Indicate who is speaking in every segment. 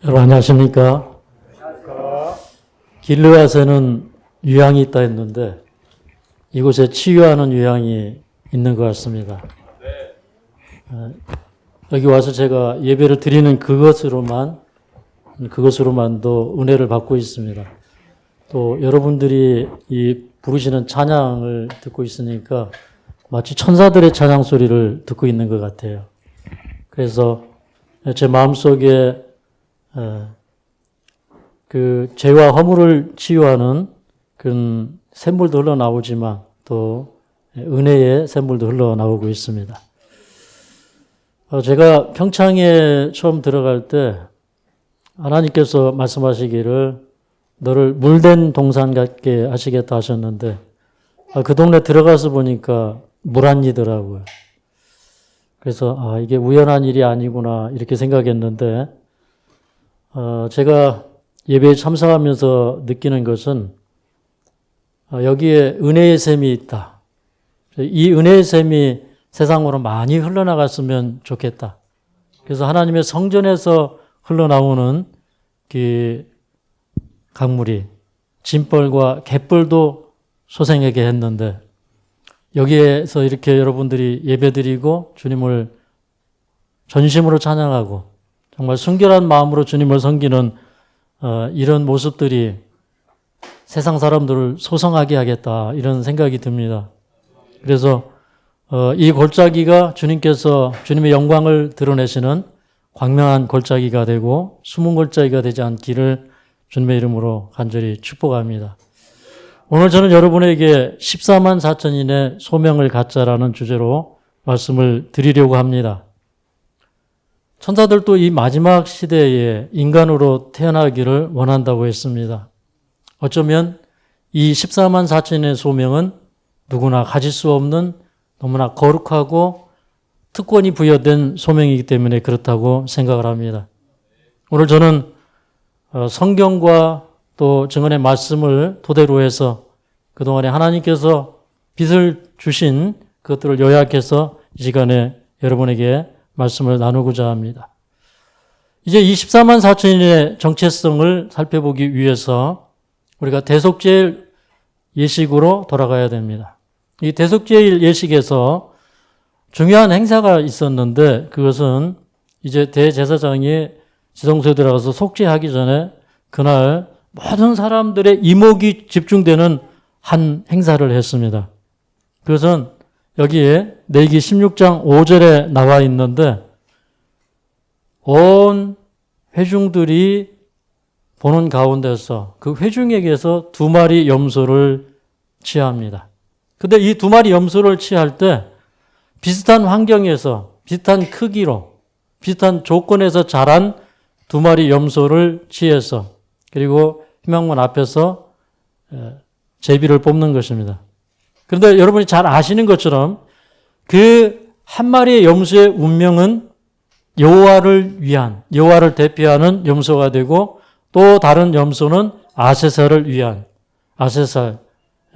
Speaker 1: 여러분 안녕하십니까? 길르앗에는 유향이 있다 했는데 이곳에 치유하는 유향이 있는 것 같습니다. 여기 와서 제가 예배를 드리는 그것으로만도 은혜를 받고 있습니다. 또 여러분들이 이 부르시는 찬양을 듣고 있으니까 마치 천사들의 찬양 소리를 듣고 있는 것 같아요. 그래서 제 마음속에 그 죄와 허물을 치유하는 그런 샘물도 흘러나오지만 또 은혜의 샘물도 흘러나오고 있습니다. 제가 평창에 처음 들어갈 때 하나님께서 말씀하시기를 너를 물된 동산 같게 하시겠다 하셨는데 그 동네 들어가서 보니까 물안이더라고요. 그래서 이게 우연한 일이 아니구나 이렇게 생각했는데 제가 예배에 참석하면서 느끼는 것은 여기에 은혜의 샘이 있다. 이 은혜의 샘이 세상으로 많이 흘러나갔으면 좋겠다. 그래서 하나님의 성전에서 흘러나오는 그 강물이 진벌과 갯벌도 소생하게 했는데 여기에서 이렇게 여러분들이 예배드리고 주님을 전심으로 찬양하고 정말 순결한 마음으로 주님을 섬기는 이런 모습들이 세상 사람들을 소성하게 하겠다 이런 생각이 듭니다. 그래서 이 골짜기가 주님께서 주님의 영광을 드러내시는 광명한 골짜기가 되고 숨은 골짜기가 되지 않기를 주님의 이름으로 간절히 축복합니다. 오늘 저는 여러분에게 14만 4천인의 소명을 갖자라는 주제로 말씀을 드리려고 합니다. 천사들도 이 마지막 시대에 인간으로 태어나기를 원한다고 했습니다. 어쩌면 이 14만 4천인의 소명은 누구나 가질 수 없는 너무나 거룩하고 특권이 부여된 소명이기 때문에 그렇다고 생각을 합니다. 오늘 저는 성경과 또 증언의 말씀을 토대로 해서 그동안에 하나님께서 빛을 주신 그것들을 요약해서 이 시간에 여러분에게 말씀을 나누고자 합니다. 이제 24만 4천인의 정체성을 살펴보기 위해서 우리가 대속죄일 예식으로 돌아가야 됩니다. 이 대속죄일 예식에서 중요한 행사가 있었는데 그것은 이제 대제사장이 지성소에 들어가서 속죄하기 전에 그날 모든 사람들의 이목이 집중되는 한 행사를 했습니다. 그것은 여기에 레위기 16장 5절에 나와 있는데 온 회중들이 보는 가운데서 그 회중에게서 2마리 염소를 취합니다. 근데 이 2마리 염소를 취할 때 비슷한 환경에서 비슷한 크기로 비슷한 조건에서 자란 2마리 염소를 취해서 그리고 희망문 앞에서 제비를 뽑는 것입니다. 그런데 여러분이 잘 아시는 것처럼 그 한 마리의 염소의 운명은 여호와를 대표하는 염소가 되고 또 다른 염소는 아세살을 위한 아세살,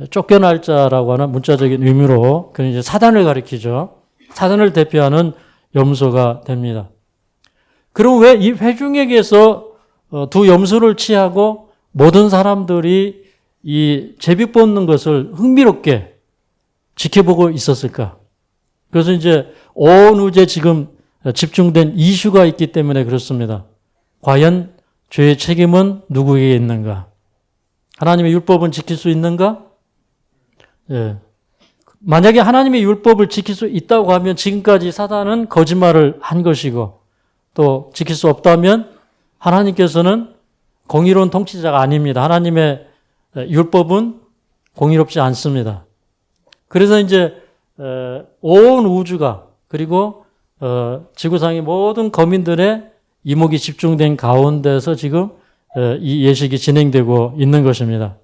Speaker 1: 쫓겨날 자라고 하는 문자적인 의미로 그는 이제 사단을 가리키죠. 사단을 대표하는 염소가 됩니다. 그럼 왜 이 회중에게서 2 염소를 취하고 모든 사람들이 이 제비 뽑는 것을 흥미롭게 지켜보고 있었을까? 그래서 이제 온 우주에 지금 집중된 이슈가 있기 때문에 그렇습니다. 과연 죄의 책임은 누구에게 있는가? 하나님의 율법은 지킬 수 있는가? 예. 만약에 하나님의 율법을 지킬 수 있다고 하면 지금까지 사단은 거짓말을 한 것이고 또 지킬 수 없다면 하나님께서는 공의로운 통치자가 아닙니다. 하나님의 율법은 공의롭지 않습니다. 그래서 이제 온 우주가 그리고 지구상의 모든 거민들의 이목이 집중된 가운데서 지금 이 예식이 진행되고 있는 것입니다.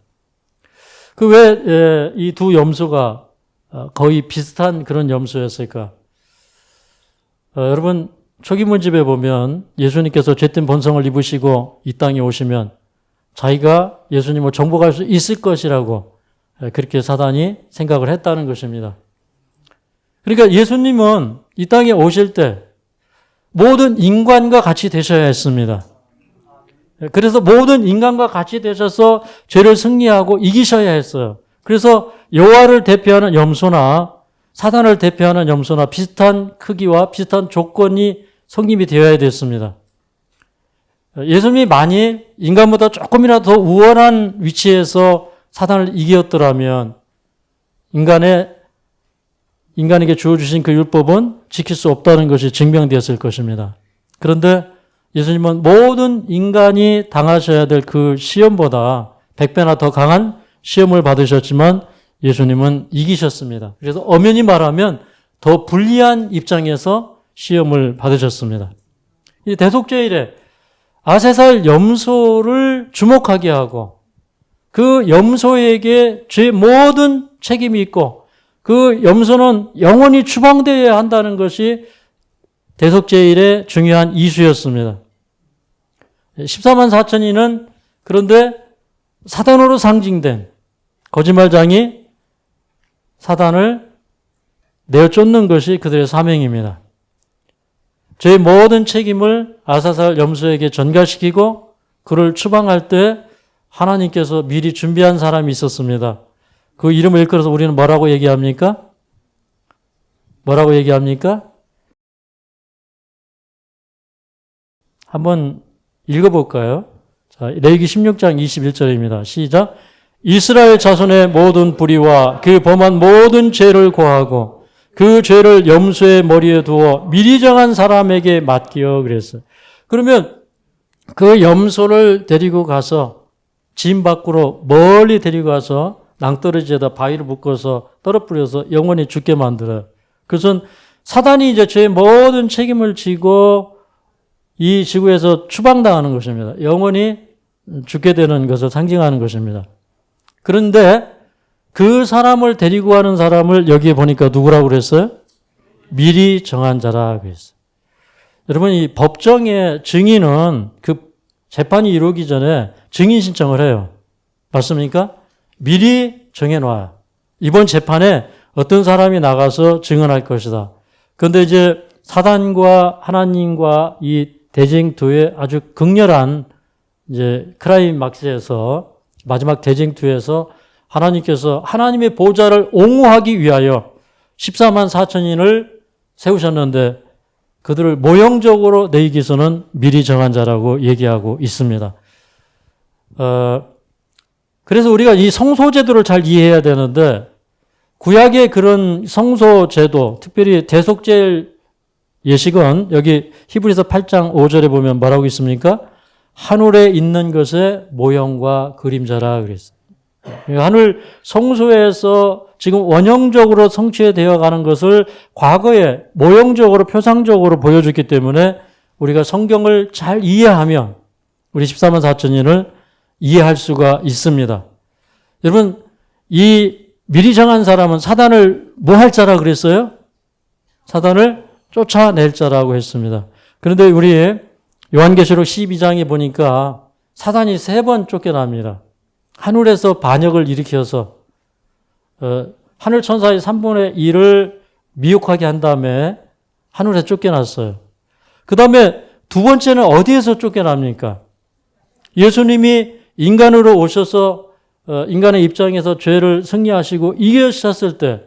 Speaker 1: 그 왜 이 2 염소가 거의 비슷한 그런 염소였을까? 여러분 초기문집에 보면 예수님께서 죄된 본성을 입으시고 이 땅에 오시면 자기가 예수님을 정복할 수 있을 것이라고 그렇게 사단이 생각을 했다는 것입니다. 그러니까 예수님은 이 땅에 오실 때 모든 인간과 같이 되셔야 했습니다. 그래서 모든 인간과 같이 되셔서 죄를 승리하고 이기셔야 했어요. 그래서 여호와를 대표하는 염소나 사단을 대표하는 염소나 비슷한 크기와 비슷한 조건이 성립이 되어야 됐습니다. 예수님이 만일 인간보다 조금이라도 더 우월한 위치에서 사단을 이겼더라면 인간에게 주어주신 그 율법은 지킬 수 없다는 것이 증명되었을 것입니다. 그런데 예수님은 모든 인간이 당하셔야 될 그 시험보다 100배나 더 강한 시험을 받으셨지만 예수님은 이기셨습니다. 그래서 엄연히 말하면 더 불리한 입장에서 시험을 받으셨습니다. 이 대속죄일에 아세살 염소를 주목하게 하고 그 염소에게 죄 모든 책임이 있고 그 염소는 영원히 추방되어야 한다는 것이 대속죄일의 중요한 이슈였습니다. 14만 4천인은 그런데 사단으로 상징된 거짓말장이 사단을 내어 쫓는 것이 그들의 사명입니다. 죄의 모든 책임을 아사살 염소에게 전가시키고 그를 추방할 때 하나님께서 미리 준비한 사람이 있었습니다. 그 이름을 일컬어서 우리는 뭐라고 얘기합니까? 뭐라고 얘기합니까? 한번 읽어볼까요? 자, 레위기 16장 21절입니다. 시작. 이스라엘 자손의 모든 불의와 그 범한 모든 죄를 고하고 그 죄를 염소의 머리에 두어 미리 정한 사람에게 맡겨 그랬어요. 그러면 그 염소를 데리고 가서 진 밖으로 멀리 데리고 가서 낭떠러지에다 바위를 묶어서 떨어뜨려서 영원히 죽게 만들어요. 그것은 사단이 이제 죄의 모든 책임을 지고 이 지구에서 추방당하는 것입니다. 영원히 죽게 되는 것을 상징하는 것입니다. 그런데 그 사람을 데리고 가는 사람을 여기에 보니까 누구라고 그랬어요? 미리 정한 자라 그랬어요. 여러분, 이 법정의 증인은 그 재판이 이루어지기 전에 증인 신청을 해요. 맞습니까? 미리 정해놔요. 이번 재판에 어떤 사람이 나가서 증언할 것이다. 그런데 이제 사단과 하나님과 이 대쟁투의 아주 극렬한 이제 클라이막스에서 마지막 대쟁투에서 하나님께서 하나님의 보좌를 옹호하기 위하여 14만 4천인을 세우셨는데 그들을 모형적으로 내기서는 미리 정한 자라고 얘기하고 있습니다. 그래서 우리가 이 성소제도를 잘 이해해야 되는데 구약의 그런 성소제도, 특별히 대속죄일 예식은 여기 히브리서 8장 5절에 보면 뭐라고 있습니까? 하늘에 있는 것의 모형과 그림자라 그랬어요. 하늘 성소에서 지금 원형적으로 성취되어 가는 것을 과거에 모형적으로 표상적으로 보여줬기 때문에 우리가 성경을 잘 이해하면 우리 14만 4천인을 이해할 수가 있습니다. 여러분, 이 미리 정한 사람은 사단을 뭐 할 자라 그랬어요? 사단을 쫓아낼 자라고 했습니다. 그런데 우리 요한계시록 12장에 보니까 사단이 3번 쫓겨납니다. 하늘에서 반역을 일으켜서 하늘 천사의 3분의 1을 미혹하게 한 다음에 하늘에 쫓겨났어요. 그 다음에 두 번째는 어디에서 쫓겨납니까? 예수님이 인간으로 오셔서 인간의 입장에서 죄를 승리하시고 이기셨을 때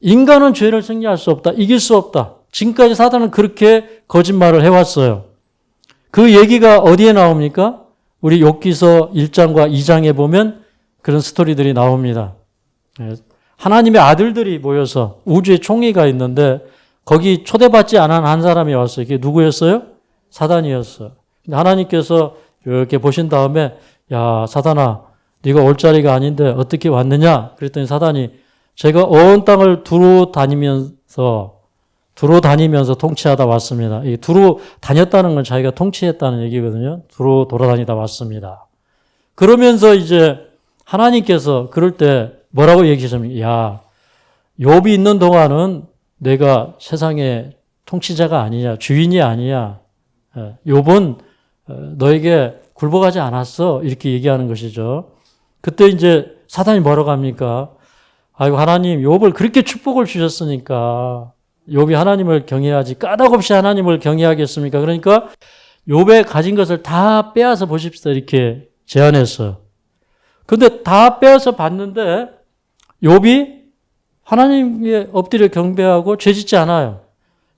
Speaker 1: 인간은 죄를 승리할 수 없다. 이길 수 없다. 지금까지 사단은 그렇게 거짓말을 해왔어요. 그 얘기가 어디에 나옵니까? 우리 욥기서 1장과 2장에 보면 그런 스토리들이 나옵니다. 하나님의 아들들이 모여서 우주의 총회가 있는데 거기 초대받지 않은 한 사람이 왔어요. 그게 누구였어요? 사단이었어요. 하나님께서 이렇게 보신 다음에 야 사단아 네가 올 자리가 아닌데 어떻게 왔느냐? 그랬더니 사단이 제가 온 땅을 두루 다니면서 통치하다 왔습니다. 이 두루 다녔다는 건 자기가 통치했다는 얘기거든요. 두루 돌아다니다 왔습니다. 그러면서 이제 하나님께서 그럴 때 뭐라고 얘기하십니까? 야, 욥이 있는 동안은 내가 세상의 통치자가 아니냐, 주인이 아니야. 욥은 너에게 굴복하지 않았어. 이렇게 얘기하는 것이죠. 그때 이제 사단이 뭐라고 합니까? 아이고 하나님, 욥을 그렇게 축복을 주셨으니까 욥이 하나님을 경외하지 까닭없이 하나님을 경외하겠습니까? 그러니까 욥의 가진 것을 다 빼앗아 보십시오. 이렇게 제안했어요. 근데 다 빼앗아 봤는데 욥이 하나님께 엎드려 경배하고 죄짓지 않아요.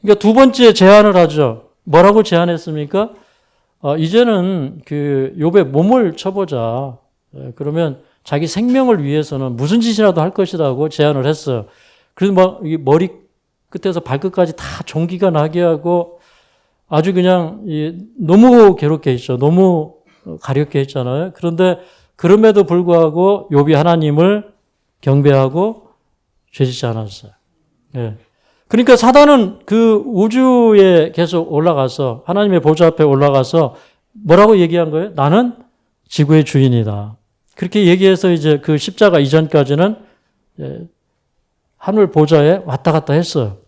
Speaker 1: 그러니까 두 번째 제안을 하죠. 뭐라고 제안했습니까? 이제는 그 욥의 몸을 쳐보자. 그러면 자기 생명을 위해서는 무슨 짓이라도 할 것이라고 제안을 했어요. 그래서 막 머리 끝에서 발끝까지 다 종기가 나게 하고 아주 그냥 너무 괴롭게 했죠. 너무 가렵게 했잖아요. 그런데 그럼에도 불구하고 욥이 하나님을 경배하고 죄짓지 않았어요. 예. 그러니까 사단은 그 우주에 계속 올라가서 하나님의 보좌 앞에 올라가서 뭐라고 얘기한 거예요? 나는 지구의 주인이다. 그렇게 얘기해서 이제 그 십자가 이전까지는 하늘 보좌에 왔다 갔다 했어요.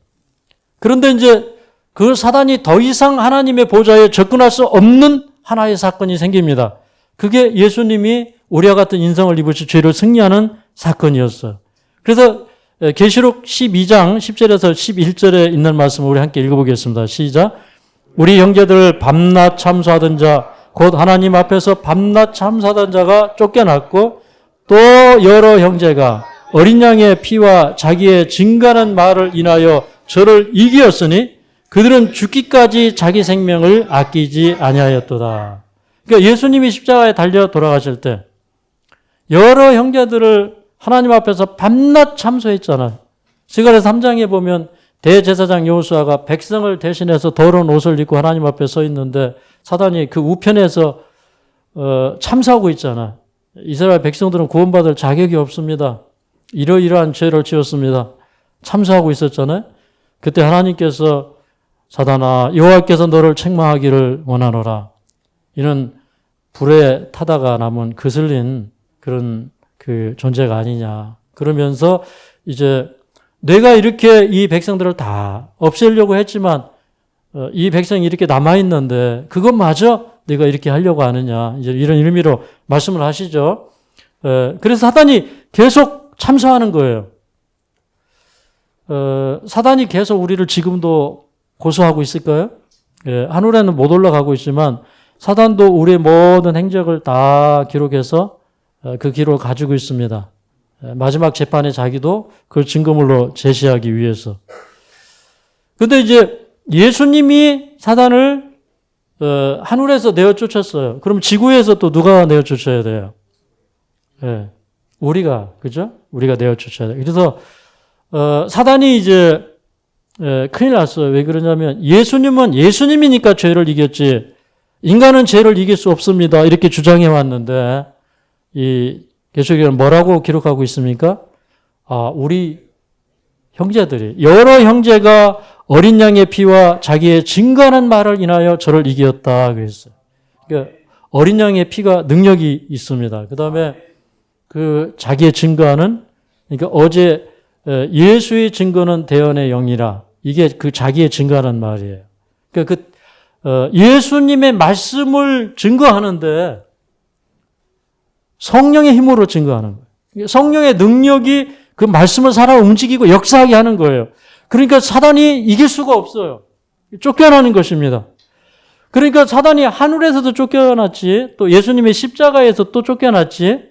Speaker 1: 그런데 이제 그 사단이 더 이상 하나님의 보좌에 접근할 수 없는 하나의 사건이 생깁니다. 그게 예수님이 우리와 같은 인성을 입으시 죄를 승리하는 사건이었어요. 그래서 계시록 12장 10절에서 11절에 있는 말씀을 우리 함께 읽어보겠습니다. 시작. 우리 형제들 밤낮 참수하던 자, 곧 하나님 앞에서 밤낮 참수하던 자가 쫓겨났고 또 여러 형제가 어린 양의 피와 자기의 증거하는 말을 인하여 저를 이기었으니 그들은 죽기까지 자기 생명을 아끼지 아니하였도다. 그러니까 예수님이 십자가에 달려 돌아가실 때 여러 형제들을 하나님 앞에서 밤낮 참소했잖아요. 스가랴서 3장에 보면 대제사장 여호수아가 백성을 대신해서 더러운 옷을 입고 하나님 앞에 서 있는데 사단이 그 우편에서 참소하고 있잖아요. 이스라엘 백성들은 구원받을 자격이 없습니다. 이러이러한 죄를 지었습니다. 참소하고 있었잖아요. 그때 하나님께서 사단아 여호와께서 너를 책망하기를 원하노라. 이는 불에 타다가 남은 그슬린 그런 그 존재가 아니냐. 그러면서 이제 내가 이렇게 이 백성들을 다 없애려고 했지만 이 백성이 이렇게 남아있는데 그것마저 내가 이렇게 하려고 하느냐. 이제 이런 의미로 말씀을 하시죠. 그래서 사단이 계속 참소하는 거예요. 사단이 계속 우리를 지금도 고소하고 있을까요? 하늘에는 못 올라가고 있지만 사단도 우리의 모든 행적을 다 기록해서 그 기록을 가지고 있습니다. 마지막 재판에 자기도 그걸 증거물로 제시하기 위해서. 근데 이제 예수님이 사단을 하늘에서 내어 쫓았어요. 그럼 지구에서 또 누가 내어 쫓아야 돼요? 우리가, 그죠? 우리가 내어 쫓아야 돼요. 그래서 사단이 이제 큰일 났어요. 왜 그러냐면 예수님은 예수님이니까 죄를 이겼지 인간은 죄를 이길 수 없습니다. 이렇게 주장해 왔는데 이 계시록에는 뭐라고 기록하고 있습니까? 우리 형제들이 여러 형제가 어린 양의 피와 자기의 증거하는 말을 인하여 저를 이겼다 그랬어요. 그러니까 어린 양의 피가 능력이 있습니다. 그다음에 그 자기의 증거하는 그러니까 어제 예수의 증거는 대언의 영이라 이게 그 자기의 증거하는 말이에요. 그러니까 예수님의 말씀을 증거하는데 성령의 힘으로 증거하는 거예요. 성령의 능력이 그 말씀을 살아 움직이고 역사하게 하는 거예요. 그러니까 사단이 이길 수가 없어요. 쫓겨나는 것입니다. 그러니까 사단이 하늘에서도 쫓겨났지, 또 예수님의 십자가에서 또 쫓겨났지,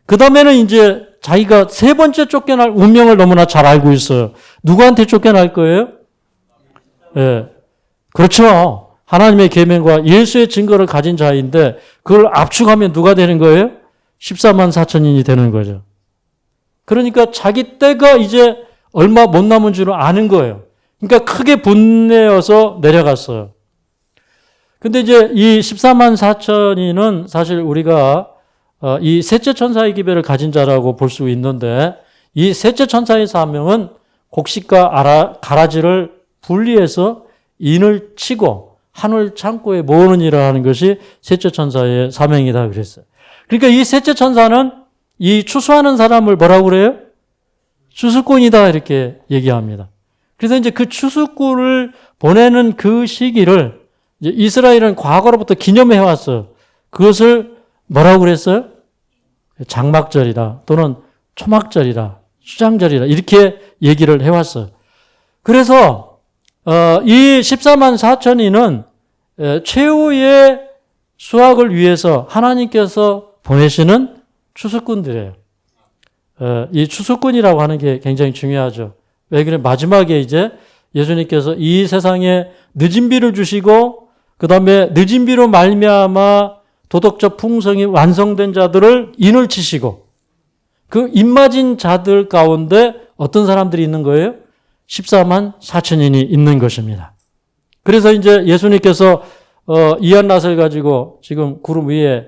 Speaker 1: 그 다음에는 이제 자기가 세 번째 쫓겨날 운명을 너무나 잘 알고 있어요. 누구한테 쫓겨날 거예요? 그렇죠. 하나님의 계명과 예수의 증거를 가진 자인데 그걸 압축하면 누가 되는 거예요? 14만 4천인이 되는 거죠. 그러니까 자기 때가 이제 얼마 못 남은 줄 아는 거예요. 그러니까 크게 분내어서 내려갔어요. 근데 이제 이 14만 4천인은 사실 우리가 이 셋째 천사의 기별을 가진 자라고 볼 수 있는데 이 셋째 천사의 사명은 곡식과 가라지를 분리해서 인을 치고 하늘 창고에 모으는 일을 하는 것이 셋째 천사의 사명이다 그랬어요. 그러니까 이 셋째 천사는 이 추수하는 사람을 뭐라고 그래요? 추수꾼이다 이렇게 얘기합니다. 그래서 이제 그 추수꾼을 보내는 그 시기를 이제 이스라엘은 과거로부터 기념해 왔어요. 그것을 뭐라고 그랬어요? 장막절이다 또는 초막절이다, 수장절이다 이렇게 얘기를 해왔어요. 그래서 이 14만 4천인은 최후의 수확을 위해서 하나님께서 보내시는 추수꾼들이에요. 이 추수꾼이라고 하는 게 굉장히 중요하죠. 왜 그래? 마지막에 이제 예수님께서 이 세상에 늦은 비를 주시고 그 다음에 늦은 비로 말미암아 도덕적 풍성이 완성된 자들을 인을 치시고 그 입맞은 자들 가운데 어떤 사람들이 있는 거예요? 14만 4천인이 있는 것입니다. 그래서 이제 예수님께서 이한낫을 가지고 지금 구름 위에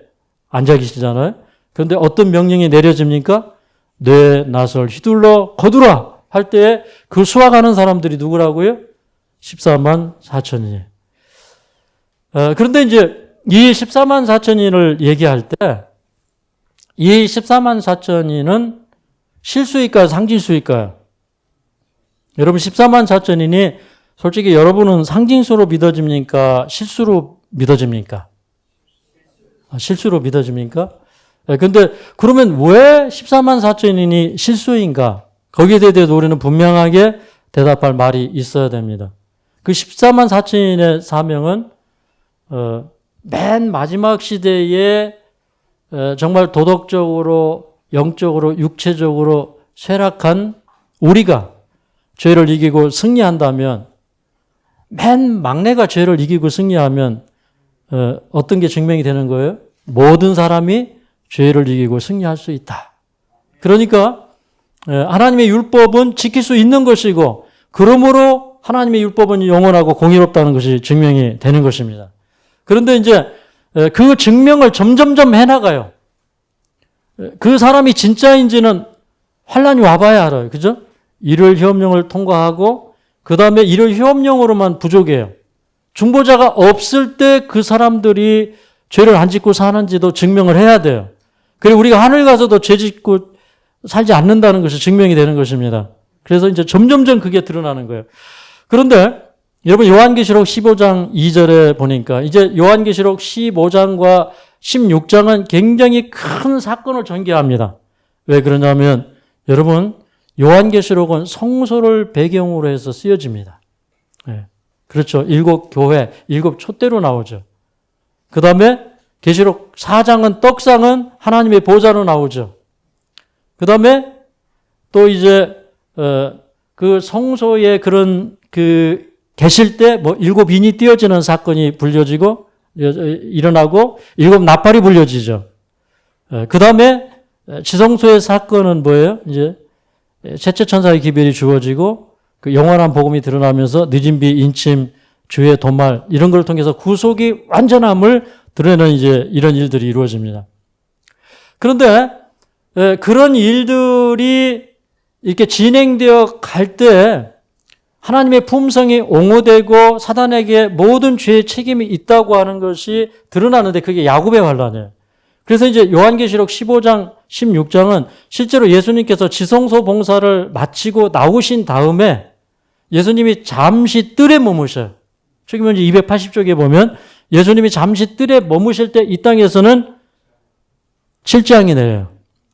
Speaker 1: 앉아 계시잖아요. 그런데 어떤 명령이 내려집니까? 내 낫을 휘둘러 거두라 할 때에 그 수확하는 사람들이 누구라고요? 14만 4천인. 그런데 이제 이 14만 4천인을 얘기할 때 이 14만 4천인은 실수일까요? 상징수일까요? 여러분 14만 4천인이 솔직히 여러분은 상징수로 믿어집니까? 실수로 믿어집니까? 실수로 믿어집니까? 근데 그러면 왜 14만 4천인이 실수인가? 거기에 대해서 우리는 분명하게 대답할 말이 있어야 됩니다. 그 14만 4천인의 사명은 맨 마지막 시대에 정말 도덕적으로, 영적으로, 육체적으로 쇠락한 우리가 죄를 이기고 승리한다면, 맨 막내가 죄를 이기고 승리하면 어떤 게 증명이 되는 거예요? 모든 사람이 죄를 이기고 승리할 수 있다. 그러니까 하나님의 율법은 지킬 수 있는 것이고 그러므로 하나님의 율법은 영원하고 공의롭다는 것이 증명이 되는 것입니다. 그런데 이제 그 증명을 점점점 해나가요. 그 사람이 진짜인지는 환란이 와봐야 알아요. 그죠? 일을 휴업령을 통과하고 그 다음에 일을 휴업령으로만 부족해요. 중보자가 없을 때 그 사람들이 죄를 안 짓고 사는지도 증명을 해야 돼요. 그리고 우리가 하늘 가서도 죄 짓고 살지 않는다는 것이 증명이 되는 것입니다. 그래서 이제 점점점 그게 드러나는 거예요. 그런데 여러분 요한계시록 15장 2절에 보니까 이제 요한계시록 15장과 16장은 굉장히 큰 사건을 전개합니다. 왜 그러냐면 여러분 요한계시록은 성소를 배경으로 해서 쓰여집니다. 네. 그렇죠. 7교회, 7촛대로 나오죠. 그 다음에 계시록 4장은 떡상은 하나님의 보좌로 나오죠. 그 다음에 또 이제 그 성소에 그런 계실 때 뭐 7인이 띄어지는 사건이 불려지고 일어나고 7 나팔이 불려지죠. 그 다음에 지성소의 사건은 뭐예요? 이제 셋째 천사의 기별이 주어지고 그 영원한 복음이 드러나면서 늦은 비, 인침, 주의 도말 이런 걸 통해서 구속이 완전함을 드러내는 이제 이런 일들이 이루어집니다. 그런데 그런 일들이 이렇게 진행되어 갈 때 하나님의 품성이 옹호되고 사단에게 모든 죄의 책임이 있다고 하는 것이 드러나는데 그게 야곱의 환란이에요. 그래서 이제 요한계시록 15장, 16장은 실제로 예수님께서 지성소 봉사를 마치고 나오신 다음에 예수님이 잠시 뜰에 머무셔요. 책임문제 280쪽에 보면 예수님이 잠시 뜰에 머무실 때 이 땅에서는 7장이 내려요.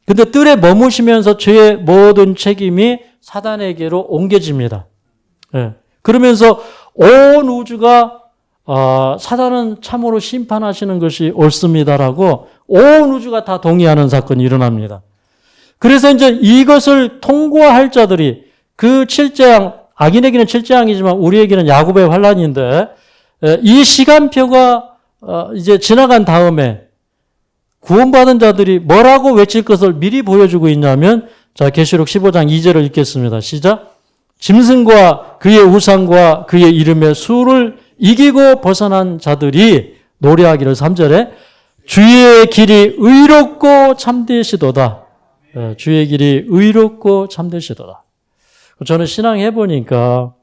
Speaker 1: 근데 뜰에 머무시면서 죄의 모든 책임이 사단에게로 옮겨집니다. 네. 그러면서 온 우주가 사단은 참으로 심판하시는 것이 옳습니다라고 온 우주가 다 동의하는 사건이 일어납니다. 그래서 이제 이것을 통과할 자들이 그 7장, 악인에게는 7장이지만 우리에게는 야곱의 환란인데 이 시간표가 이제 지나간 다음에 구원받은 자들이 뭐라고 외칠 것을 미리 보여주고 있냐면 자 계시록 15장 2절을 읽겠습니다. 시작. 짐승과 그의 우상과 그의 이름의 수를 이기고 벗어난 자들이 노래하기를 3절에 주의 길이 의롭고 참되시도다. 주의 길이 의롭고 참되시도다. 저는 신앙 해보니까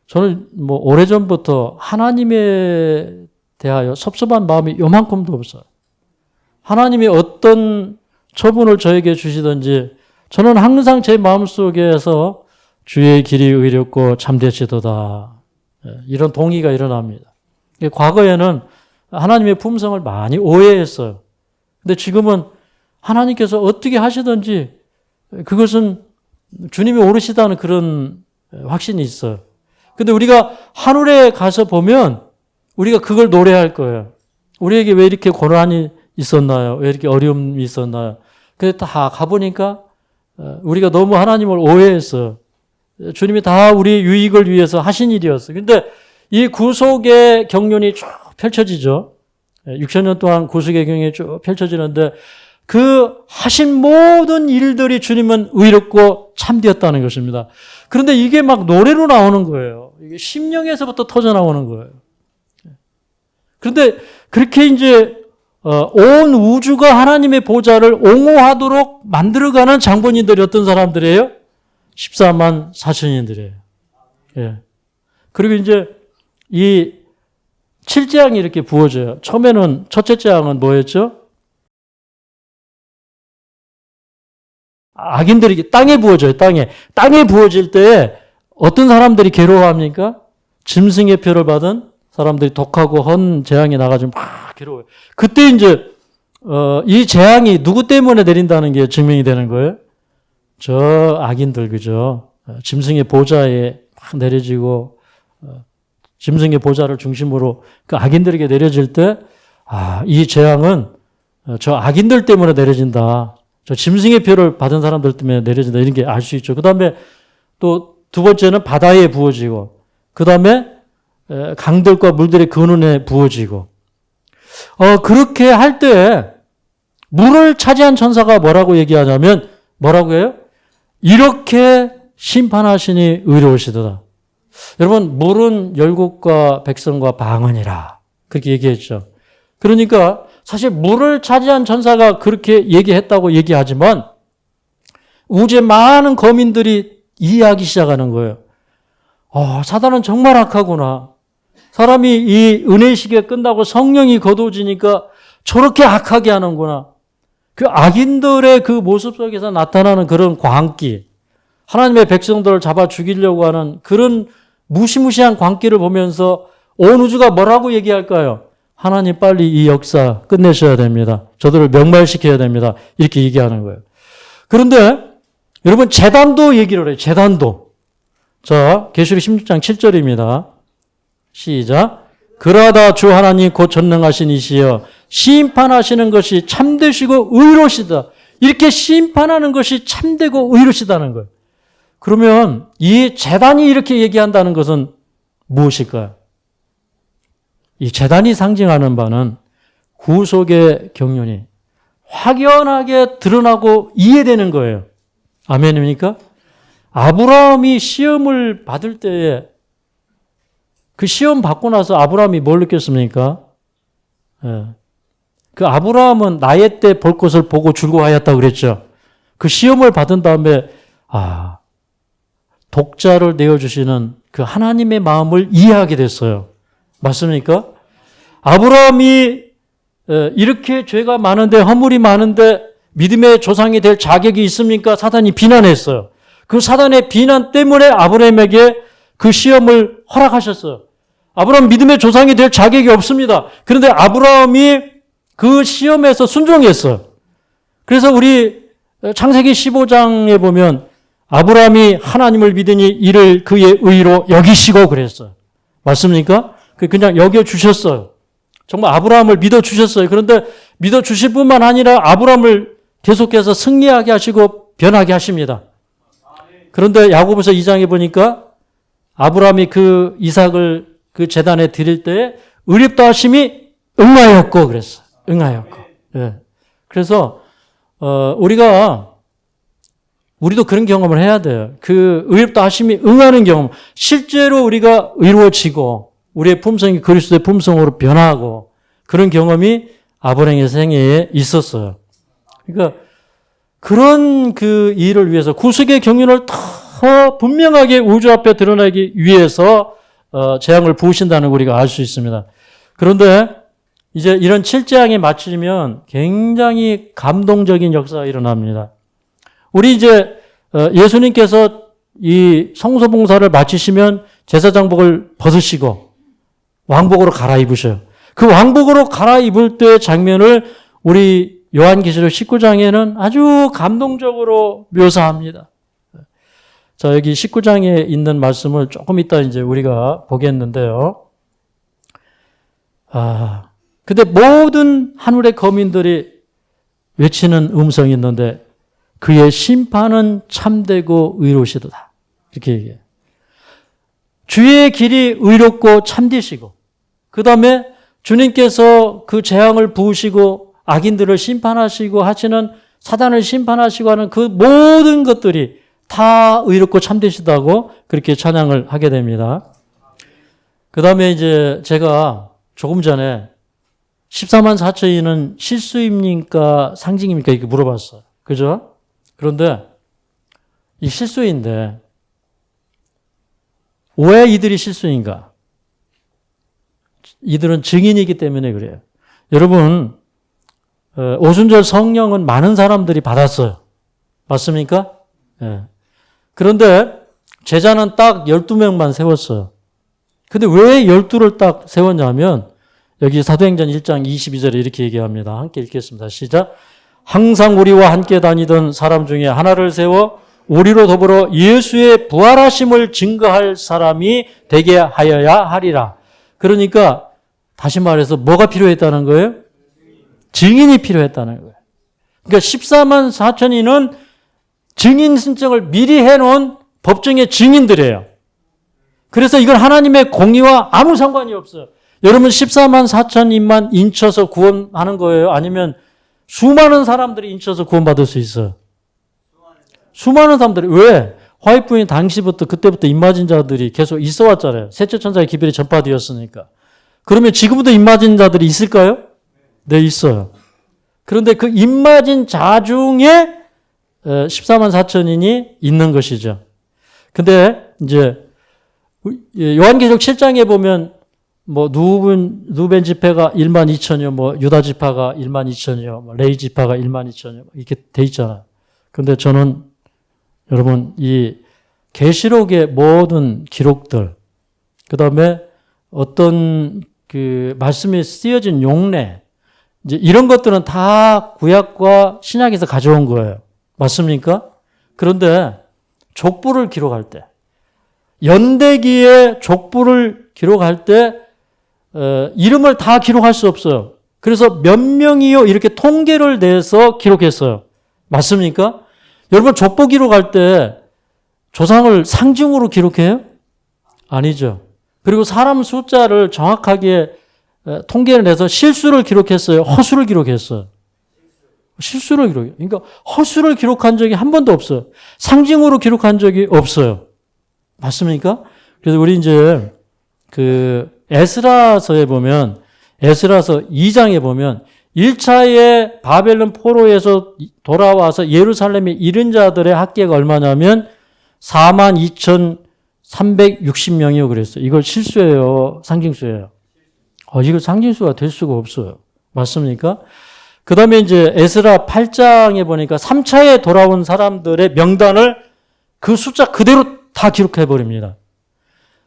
Speaker 1: 저는 뭐 오래전부터 하나님에 대하여 섭섭한 마음이 요만큼도 없어요. 하나님이 어떤 처분을 저에게 주시든지 저는 항상 제 마음속에서 주의 길이 의롭고 참되시도다. 이런 동의가 일어납니다. 과거에는 하나님의 품성을 많이 오해했어요. 근데 지금은 하나님께서 어떻게 하시든지 그것은 주님이 옳으시다는 그런 확신이 있어요. 근데 우리가 하늘에 가서 보면 우리가 그걸 노래할 거예요. 우리에게 왜 이렇게 고난이 있었나요? 왜 이렇게 어려움이 있었나요? 근데 다 가보니까 우리가 너무 하나님을 오해했어요. 주님이 다 우리 유익을 위해서 하신 일이었어요. 근데 이 구속의 경륜이 쭉 펼쳐지죠. 6,000년 동안 구속의 경륜이 쭉 펼쳐지는데 그 하신 모든 일들이 주님은 의롭고 참되었다는 것입니다. 그런데 이게 막 노래로 나오는 거예요. 이게 심령에서부터 터져 나오는 거예요. 그런데 그렇게 이제 온 우주가 하나님의 보좌를 옹호하도록 만들어가는 장본인들이 어떤 사람들이에요? 14만 4천인들이에요. 예. 그리고 이제 이 7재앙이 이렇게 부어져요. 처음에는 첫째 재앙은 뭐였죠? 악인들이 땅에 부어져요. 땅에 부어질 때 어떤 사람들이 괴로워합니까? 짐승의 표를 받은 사람들이 독하고 헌 재앙이 나가지고 막 괴로워요. 그때 이제 이 재앙이 누구 때문에 내린다는 게 증명이 되는 거예요? 저 악인들, 그죠? 짐승의 보좌에 막 내려지고 짐승의 보좌를 중심으로 그 악인들에게 내려질 때 이 재앙은 저 악인들 때문에 내려진다. 저 짐승의 표를 받은 사람들 때문에 내려진다. 이런 게 알 수 있죠. 그 다음에 또 두 번째는 바다에 부어지고 그 다음에 강들과 물들의 근원에 부어지고 그렇게 할 때 물을 차지한 천사가 뭐라고 얘기하냐면 뭐라고 해요? 이렇게 심판하시니 의로우시도다. 여러분 물은 열국과 백성과 방언이라 그렇게 얘기했죠. 그러니까 사실 물을 차지한 천사가 그렇게 얘기했다고 얘기하지만 우주의 많은 거민들이 이해하기 시작하는 거예요. 사단은 정말 악하구나. 사람이 이 은혜의 시기가 끝나고 성령이 거두어지니까 저렇게 악하게 하는구나. 그 악인들의 그 모습 속에서 나타나는 그런 광기, 하나님의 백성들을 잡아 죽이려고 하는 그런 무시무시한 광기를 보면서 온 우주가 뭐라고 얘기할까요? 하나님 빨리 이 역사 끝내셔야 됩니다. 저들을 명말시켜야 됩니다. 이렇게 얘기하는 거예요. 그런데 여러분 재단도 얘기를 해요. 재단도. 자, 계시록 16장 7절입니다. 시작. 그러하다 주 하나님 곧 전능하신 이시여 심판하시는 것이 참되시고 의로시다. 이렇게 심판하는 것이 참되고 의로시다는 거예요. 그러면 이 재단이 이렇게 얘기한다는 것은 무엇일까요? 이 재단이 상징하는 바는 구속의 경륜이 확연하게 드러나고 이해되는 거예요. 아멘입니까? 아브라함이 시험을 받을 때에 그 시험 받고 나서 아브라함이 뭘 느꼈습니까? 그 아브라함은 나의 때 볼 것을 보고 즐거워하였다고 그랬죠. 그 시험을 받은 다음에 독자를 내어주시는 그 하나님의 마음을 이해하게 됐어요. 맞습니까? 아브라함이 이렇게 죄가 많은데 허물이 많은데 믿음의 조상이 될 자격이 있습니까? 사단이 비난했어요. 그 사단의 비난 때문에 아브라함에게 그 시험을 허락하셨어요. 아브라함 믿음의 조상이 될 자격이 없습니다. 그런데 아브라함이 그 시험에서 순종했어요. 그래서 우리 창세기 15장에 보면 아브라함이 하나님을 믿으니 이를 그의 의로 여기시고 그랬어요. 맞습니까? 그냥 여겨주셨어요. 정말 아브라함을 믿어주셨어요. 그런데 믿어주실 뿐만 아니라 아브라함을 계속해서 승리하게 하시고 변하게 하십니다. 그런데 야고보서 2장에 보니까 아브라함이 그 이삭을 그 제단에 드릴 때 의롭다 하심이 응하였고 그랬어요. 응하였고. 예. 그래서 우리도 그런 경험을 해야 돼요. 그 의롭다 하심이 응하는 경험. 실제로 우리가 의로워지고 우리의 품성이 그리스도의 품성으로 변하고 그런 경험이 아브라함의 생애에 있었어요. 그러니까 그런 그 일을 위해서 구속의 경륜을 더 분명하게 우주 앞에 드러나기 위해서 재앙을 부으신다는 걸 우리가 알 수 있습니다. 그런데 이제 이런 7재앙이 마치면 굉장히 감동적인 역사가 일어납니다. 우리 이제 예수님께서 이 성소봉사를 마치시면 제사장복을 벗으시고 왕복으로 갈아입으셔요. 그 왕복으로 갈아입을 때 장면을 우리 요한계시록 19장에는 아주 감동적으로 묘사합니다. 자, 여기 19장에 있는 말씀을 조금 이따 이제 우리가 보겠는데요. 근데 모든 하늘의 거민들이 외치는 음성이 있는데 그의 심판은 참되고 의로우시도다. 이렇게 얘기해요. 주의 길이 의롭고 참되시고 그 다음에 주님께서 그 재앙을 부으시고 악인들을 심판하시고 하시는 사단을 심판하시고 하는 그 모든 것들이 다 의롭고 참되시다고 그렇게 찬양을 하게 됩니다. 그 다음에 이제 제가 조금 전에 14만 4천인은 실수입니까? 상징입니까? 이렇게 물어봤어요. 그죠? 그런데 이 실수인데 왜 이들이 실수인가? 이들은 증인이기 때문에 그래요. 여러분, 오순절 성령은 많은 사람들이 받았어요. 맞습니까? 예. 그런데 제자는 딱 12명만 세웠어요. 근데 왜 12를 딱 세웠냐면 여기 사도행전 1장 22절에 이렇게 얘기합니다. 함께 읽겠습니다. 시작. 항상 우리와 함께 다니던 사람 중에 하나를 세워 우리로 더불어 예수의 부활하심을 증거할 사람이 되게 하여야 하리라. 그러니까 다시 말해서 뭐가 필요했다는 거예요? 증인이 필요했다는 거예요. 그러니까 14만 4천인은 증인 신청을 미리 해놓은 법정의 증인들이에요. 그래서 이건 하나님의 공의와 아무 상관이 없어요. 여러분 14만 4천인만 인쳐서 구원하는 거예요? 아니면 수많은 사람들이 인쳐서 구원받을 수 있어요? 수많은 사람들이. 왜? 화이트부인 당시부터 그때부터 임마진 자들이 계속 있어 왔잖아요. 셋째 천사의 기별이 전파되었으니까. 그러면 지금부터 임마진 자들이 있을까요? 네, 있어요. 그런데 그 임마진 자 중에 14만 4천인이 있는 것이죠. 근데 이제 요한계시록 7장에 보면 뭐 누벤 지파가 1만 2천여, 뭐 유다 지파가 1만 2천여, 뭐 레이 지파가 1만 2천여 이렇게 돼 있잖아요. 근데 저는 여러분 이 계시록의 모든 기록들, 그다음에 어떤 그 말씀이 쓰여진 용례, 이제 이런 것들은 다 구약과 신약에서 가져온 거예요. 맞습니까? 그런데 족보를 기록할 때, 연대기의 족보를 기록할 때 이름을 다 기록할 수 없어요. 그래서 몇 명이요 이렇게 통계를 내서 기록했어요. 맞습니까? 여러분 족보 기록할 때 조상을 상징으로 기록해요? 아니죠. 그리고 사람 숫자를 정확하게 통계를 내서 실수를 기록했어요? 허수를 기록했어요? 실수를 기록해요. 그러니까 허수를 기록한 적이 한 번도 없어요. 상징으로 기록한 적이 없어요. 맞습니까? 그래서 우리 이제 그 에스라서에 보면, 에스라서 2장에 보면 1차의 바벨론 포로에서 돌아와서 예루살렘에 이른 자들의 합계가 얼마냐면 42,360명이요 그랬어요. 이걸 실수예요? 상징수예요? 이거 상징수가 될 수가 없어요. 맞습니까? 그 다음에 이제 에스라 8장에 보니까 3차에 돌아온 사람들의 명단을 그 숫자 그대로 다 기록해버립니다.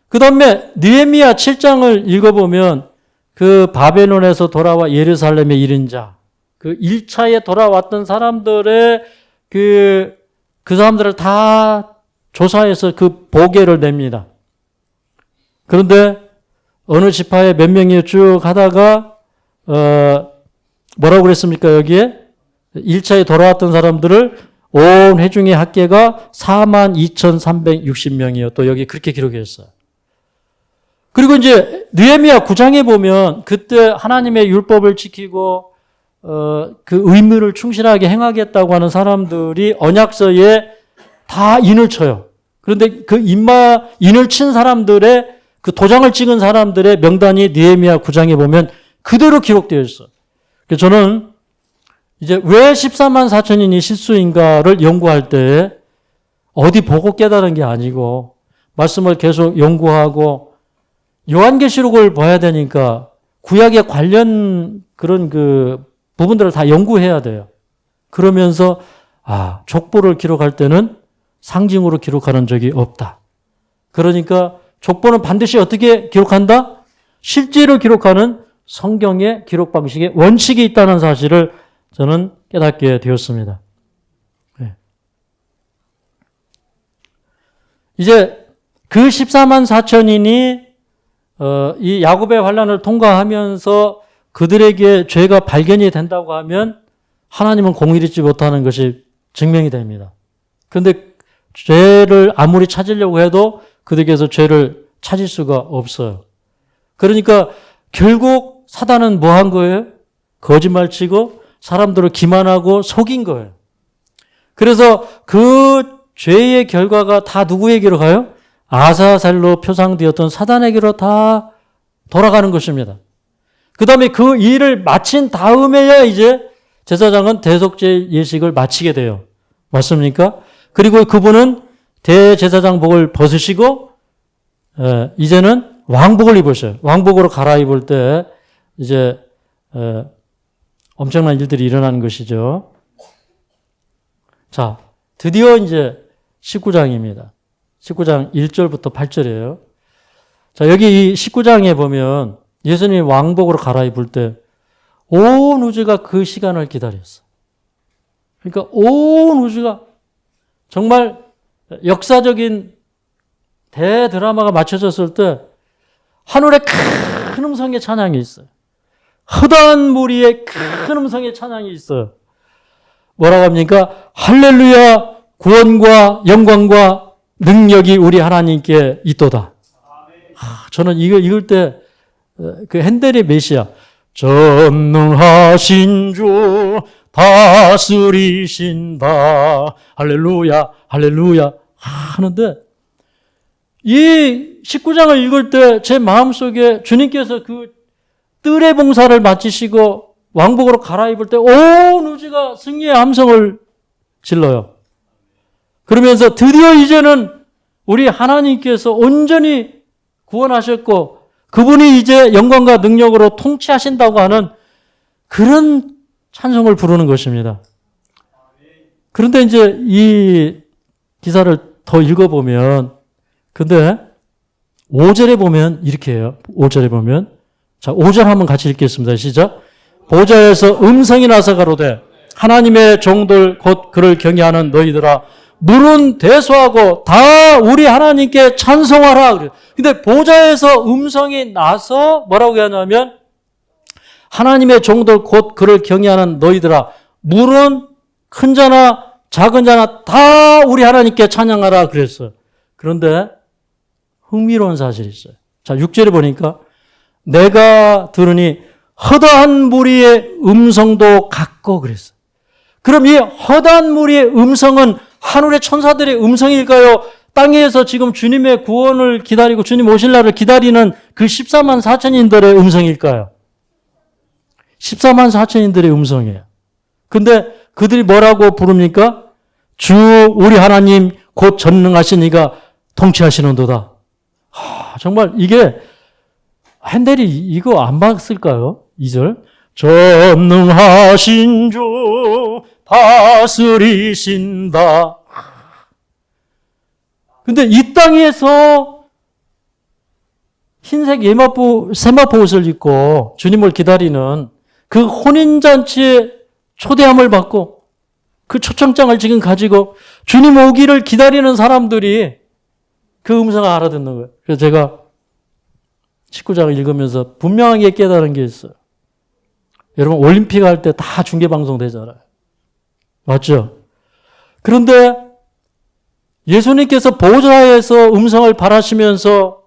Speaker 1: 그 다음에 느헤미야 7장을 읽어보면 그 바벨론에서 돌아와 예루살렘에 이른 자, 그 1차에 돌아왔던 사람들의 그 사람들을 다 조사해서 그 보고를 냅니다. 그런데 어느 지파에 몇 명이 쭉 하다가 뭐라고 그랬습니까? 여기에 1차에 돌아왔던 사람들을 온 회중의 합계가 42,360명이요. 또 여기 그렇게 기록했어요. 그리고 이제 느헤미야 9장에 보면 그때 하나님의 율법을 지키고 그 의무를 충실하게 행하겠다고 하는 사람들이 언약서에 다 인을 쳐요. 그런데 그 인을 친 사람들의 그 도장을 찍은 사람들의 명단이 느헤미야 9장에 보면 그대로 기록되어 있어요. 그래서 저는 이제 왜 14만 4천인이 실수인가를 연구할 때 어디 보고 깨달은 게 아니고 말씀을 계속 연구하고 요한계시록을 봐야 되니까 구약에 관련 그런 그 부분들을 다 연구해야 돼요. 그러면서 족보를 기록할 때는 상징으로 기록하는 적이 없다. 그러니까 족보는 반드시 어떻게 기록한다? 실제로 기록하는 성경의 기록 방식에 원칙이 있다는 사실을 저는 깨닫게 되었습니다. 네. 이제 그 14만 4천인이 이 야곱의 환난을 통과하면서 그들에게 죄가 발견이 된다고 하면 하나님은 공의를 잊지 못하는 것이 증명이 됩니다. 그런데 죄를 아무리 찾으려고 해도 그들에게서 죄를 찾을 수가 없어요. 그러니까 결국 사단은 뭐 한 거예요? 거짓말치고 사람들을 기만하고 속인 거예요. 그래서 그 죄의 결과가 다 누구에게로 가요? 아사살로 표상되었던 사단에게로 다 돌아가는 것입니다. 그 다음에 그 일을 마친 다음에야 이제 제사장은 대속죄 예식을 마치게 돼요. 맞습니까? 그리고 그분은 대제사장복을 벗으시고 이제는 왕복을 입으셔요. 왕복으로 갈아입을 때 이제 엄청난 일들이 일어나는 것이죠. 자, 드디어 이제 19장입니다. 19장 1절부터 8절이에요. 자, 여기 이 19장에 보면 예수님이 왕복으로 갈아입을 때 온 우주가 그 시간을 기다렸어. 그러니까 온 우주가 정말 역사적인 대드라마가 맞춰졌을 때 하늘에 큰 음성의 찬양이 있어요. 허다한 무리에 큰 음성의 찬양이 있어요. 뭐라고 합니까? 할렐루야, 구원과 영광과 능력이 우리 하나님께 있도다. 저는 이거 읽을 때 그 핸델의 메시아, 전능하신 주 다스리신다. 할렐루야, 할렐루야 하는데 이 19장을 읽을 때 제 마음속에 주님께서 그 뜰의 봉사를 마치시고 왕복으로 갈아입을 때 온 우주가 승리의 함성을 질러요. 그러면서 드디어 이제는 우리 하나님께서 온전히 구원하셨고 그분이 이제 영광과 능력으로 통치하신다고 하는 그런 찬송을 부르는 것입니다. 그런데 이제 이 기사를 더 읽어보면 근데 5절에 보면 이렇게 해요. 5절에 보면 자 5절 한번 같이 읽겠습니다. 시작. 보좌에서 음성이 나서 가로되 하나님의 종들 곧 그를 경외하는 너희들아 물은 대수하고 다 우리 하나님께 찬송하라. 근데 보좌에서 음성이 나서 뭐라고 하냐면 하나님의 종들 곧 그를 경외하는 너희들아 물은 큰 자나 작은 자나 다 우리 하나님께 찬양하라 그랬어요. 그런데 흥미로운 사실이 있어요. 자 6절에 보니까 내가 들으니 허다한 무리의 음성도 같고 그랬어요. 그럼 이 허다한 무리의 음성은 하늘의 천사들의 음성일까요? 땅에서 지금 주님의 구원을 기다리고 주님 오실 날을 기다리는 그 14만 4천인들의 음성일까요? 14만 4천인들의 음성이에요. 근데 그들이 뭐라고 부릅니까? 주 우리 하나님 곧 전능하신 이가 통치하시는도다. 정말 이게 핸델이 이거 안 봤을까요? 2절. 전능하신 주 다스리신다. 근데 이 땅에서 흰색 세마포 옷을 입고 주님을 기다리는 그 혼인잔치의 초대함을 받고 그 초청장을 지금 가지고 주님 오기를 기다리는 사람들이 그 음성을 알아듣는 거예요. 그래서 제가 19장을 읽으면서 분명하게 깨달은 게 있어요. 여러분 올림픽 할 때 다 중계방송 되잖아요. 맞죠? 그런데 예수님께서 보좌에서 음성을 발하시면서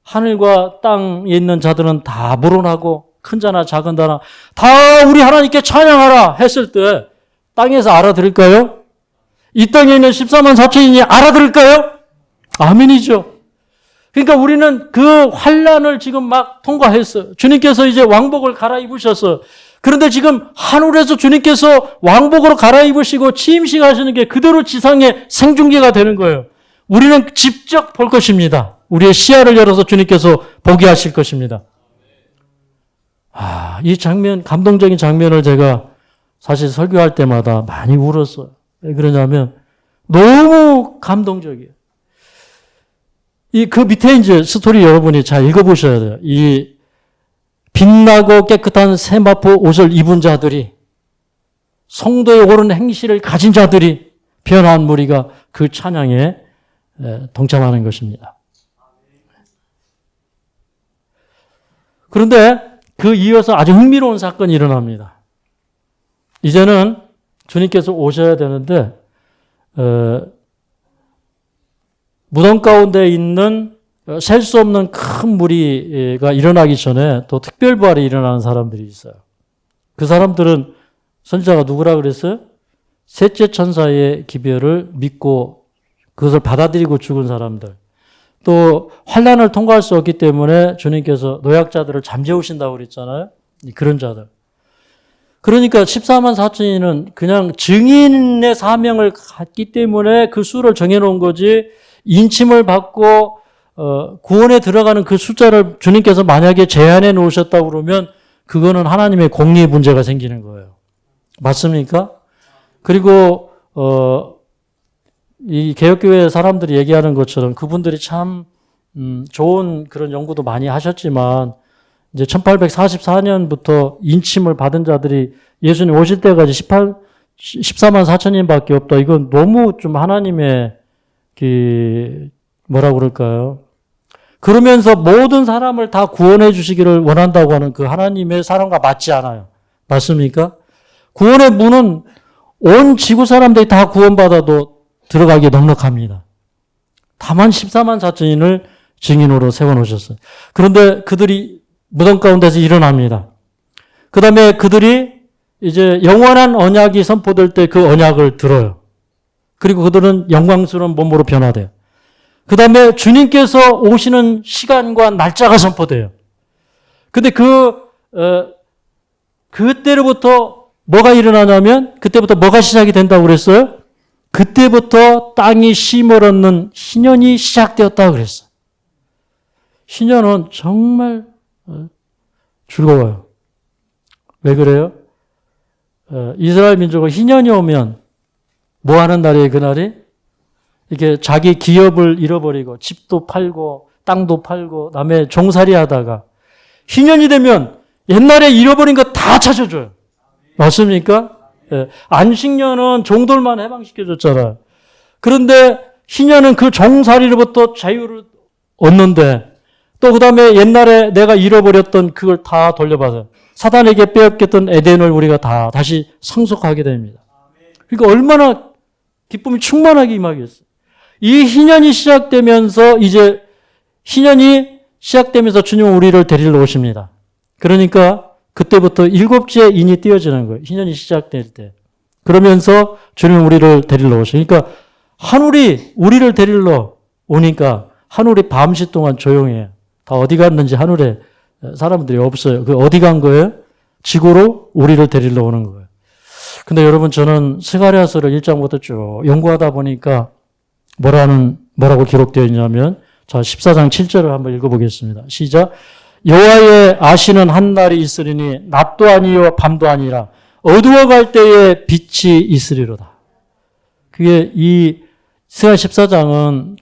Speaker 1: 하늘과 땅에 있는 자들은 다 물어나고 큰 자나 작은 자나 다 우리 하나님께 찬양하라 했을 때 땅에서 알아들을까요? 이 땅에 있는 14만 4천인이 알아들을까요? 아멘이죠. 그러니까 우리는 그 환난을 지금 막 통과했어요. 주님께서 이제 왕복을 갈아입으셨어요. 그런데 지금 하늘에서 주님께서 왕복으로 갈아입으시고 취임식 하시는 게 그대로 지상에 생중계가 되는 거예요. 우리는 직접 볼 것입니다. 우리의 시야를 열어서 주님께서 보게 하실 것입니다. 이 장면, 감동적인 장면을 제가 사실 설교할 때마다 많이 울었어요. 왜 그러냐면 너무 감동적이에요. 그 밑에 이제 스토리 여러분이 잘 읽어보셔야 돼요. 이 빛나고 깨끗한 세마포 옷을 입은 자들이 성도의 옳은 행실을 가진 자들이 변화한 무리가 그 찬양에 동참하는 것입니다. 그런데 그 이어서 아주 흥미로운 사건이 일어납니다. 이제는 주님께서 오셔야 되는데 무덤 가운데 있는 셀 수 없는 큰 무리가 일어나기 전에 또 특별부활이 일어나는 사람들이 있어요. 그 사람들은 선지자가 누구라 그랬어요? 셋째 천사의 기별을 믿고 그것을 받아들이고 죽은 사람들. 또 환난을 통과할 수 없기 때문에 주님께서 노약자들을 잠재우신다고 그랬잖아요. 그런 자들. 그러니까 14만 4천이는 그냥 증인의 사명을 갖기 때문에 그 수를 정해놓은 거지, 인침을 받고 구원에 들어가는 그 숫자를 주님께서 만약에 제한해 놓으셨다고 그러면 그거는 하나님의 공리의 문제가 생기는 거예요. 맞습니까? 그리고 이 개혁교회 사람들이 얘기하는 것처럼 그분들이 참 좋은 그런 연구도 많이 하셨지만 이제 1844년부터 인침을 받은 자들이 예수님 오실 때까지 14만 4천인밖에 없다. 이건 너무 좀 하나님의 뭐라고 그럴까요? 그러면서 모든 사람을 다 구원해 주시기를 원한다고 하는 그 하나님의 사랑과 맞지 않아요. 맞습니까? 구원의 문은 온 지구 사람들이 다 구원받아도 들어가기에 넉넉합니다. 다만 14만 4천인을 증인으로 세워놓으셨어요. 그런데 그들이 무덤 가운데서 일어납니다. 그 다음에 그들이 이제 영원한 언약이 선포될 때 그 언약을 들어요. 그리고 그들은 영광스러운 몸으로 변화돼요. 그 다음에 주님께서 오시는 시간과 날짜가 선포돼요. 근데 그때로부터 뭐가 일어나냐면, 그때부터 뭐가 시작이 된다고 그랬어요? 그때부터 땅이 쉼을 얻는 희년이 시작되었다고 그랬어요. 희년은 정말 즐거워요. 왜 그래요? 이스라엘 민족은 희년이 오면 뭐 하는 날이에요, 그날이? 이게 자기 기업을 잃어버리고 집도 팔고 땅도 팔고 남의 종살이 하다가 희년이 되면 옛날에 잃어버린 거 다 찾아줘요. 맞습니까? 예. 안식년은 종들만 해방시켜줬잖아요. 그런데 희년은 그 종살이로부터 자유를 얻는데 또 그 다음에 옛날에 내가 잃어버렸던 그걸 다 돌려받아요. 사단에게 빼앗겼던 에덴을 우리가 다 다시 상속하게 됩니다. 그러니까 얼마나 기쁨이 충만하게 임하겠어요. 이 희년이 시작되면서 이제 희년이 시작되면서 주님은 우리를 데리러 오십니다. 그러니까 그때부터 7째 인이 띄어지는 거예요. 희년이 시작될 때. 그러면서 주님은 우리를 데리러 오셔요. 그러니까 하늘이 우리를 데리러 오니까 하늘이 밤시 동안 조용해요. 다 어디 갔는지 하늘에 사람들이 없어요. 그 어디 간 거예요? 지구로 우리를 데리러 오는 거예요. 근데 여러분, 저는 스가랴서를 1장부터 쭉 연구하다 보니까 뭐라고 기록되어 있냐면, 자, 14장 7절을 한번 읽어보겠습니다. 시작. 여호와의 아시는 한 날이 있으리니 낮도 아니요 밤도 아니라 어두워갈 때에 빛이 있으리로다. 그게 이 스가랴 14장은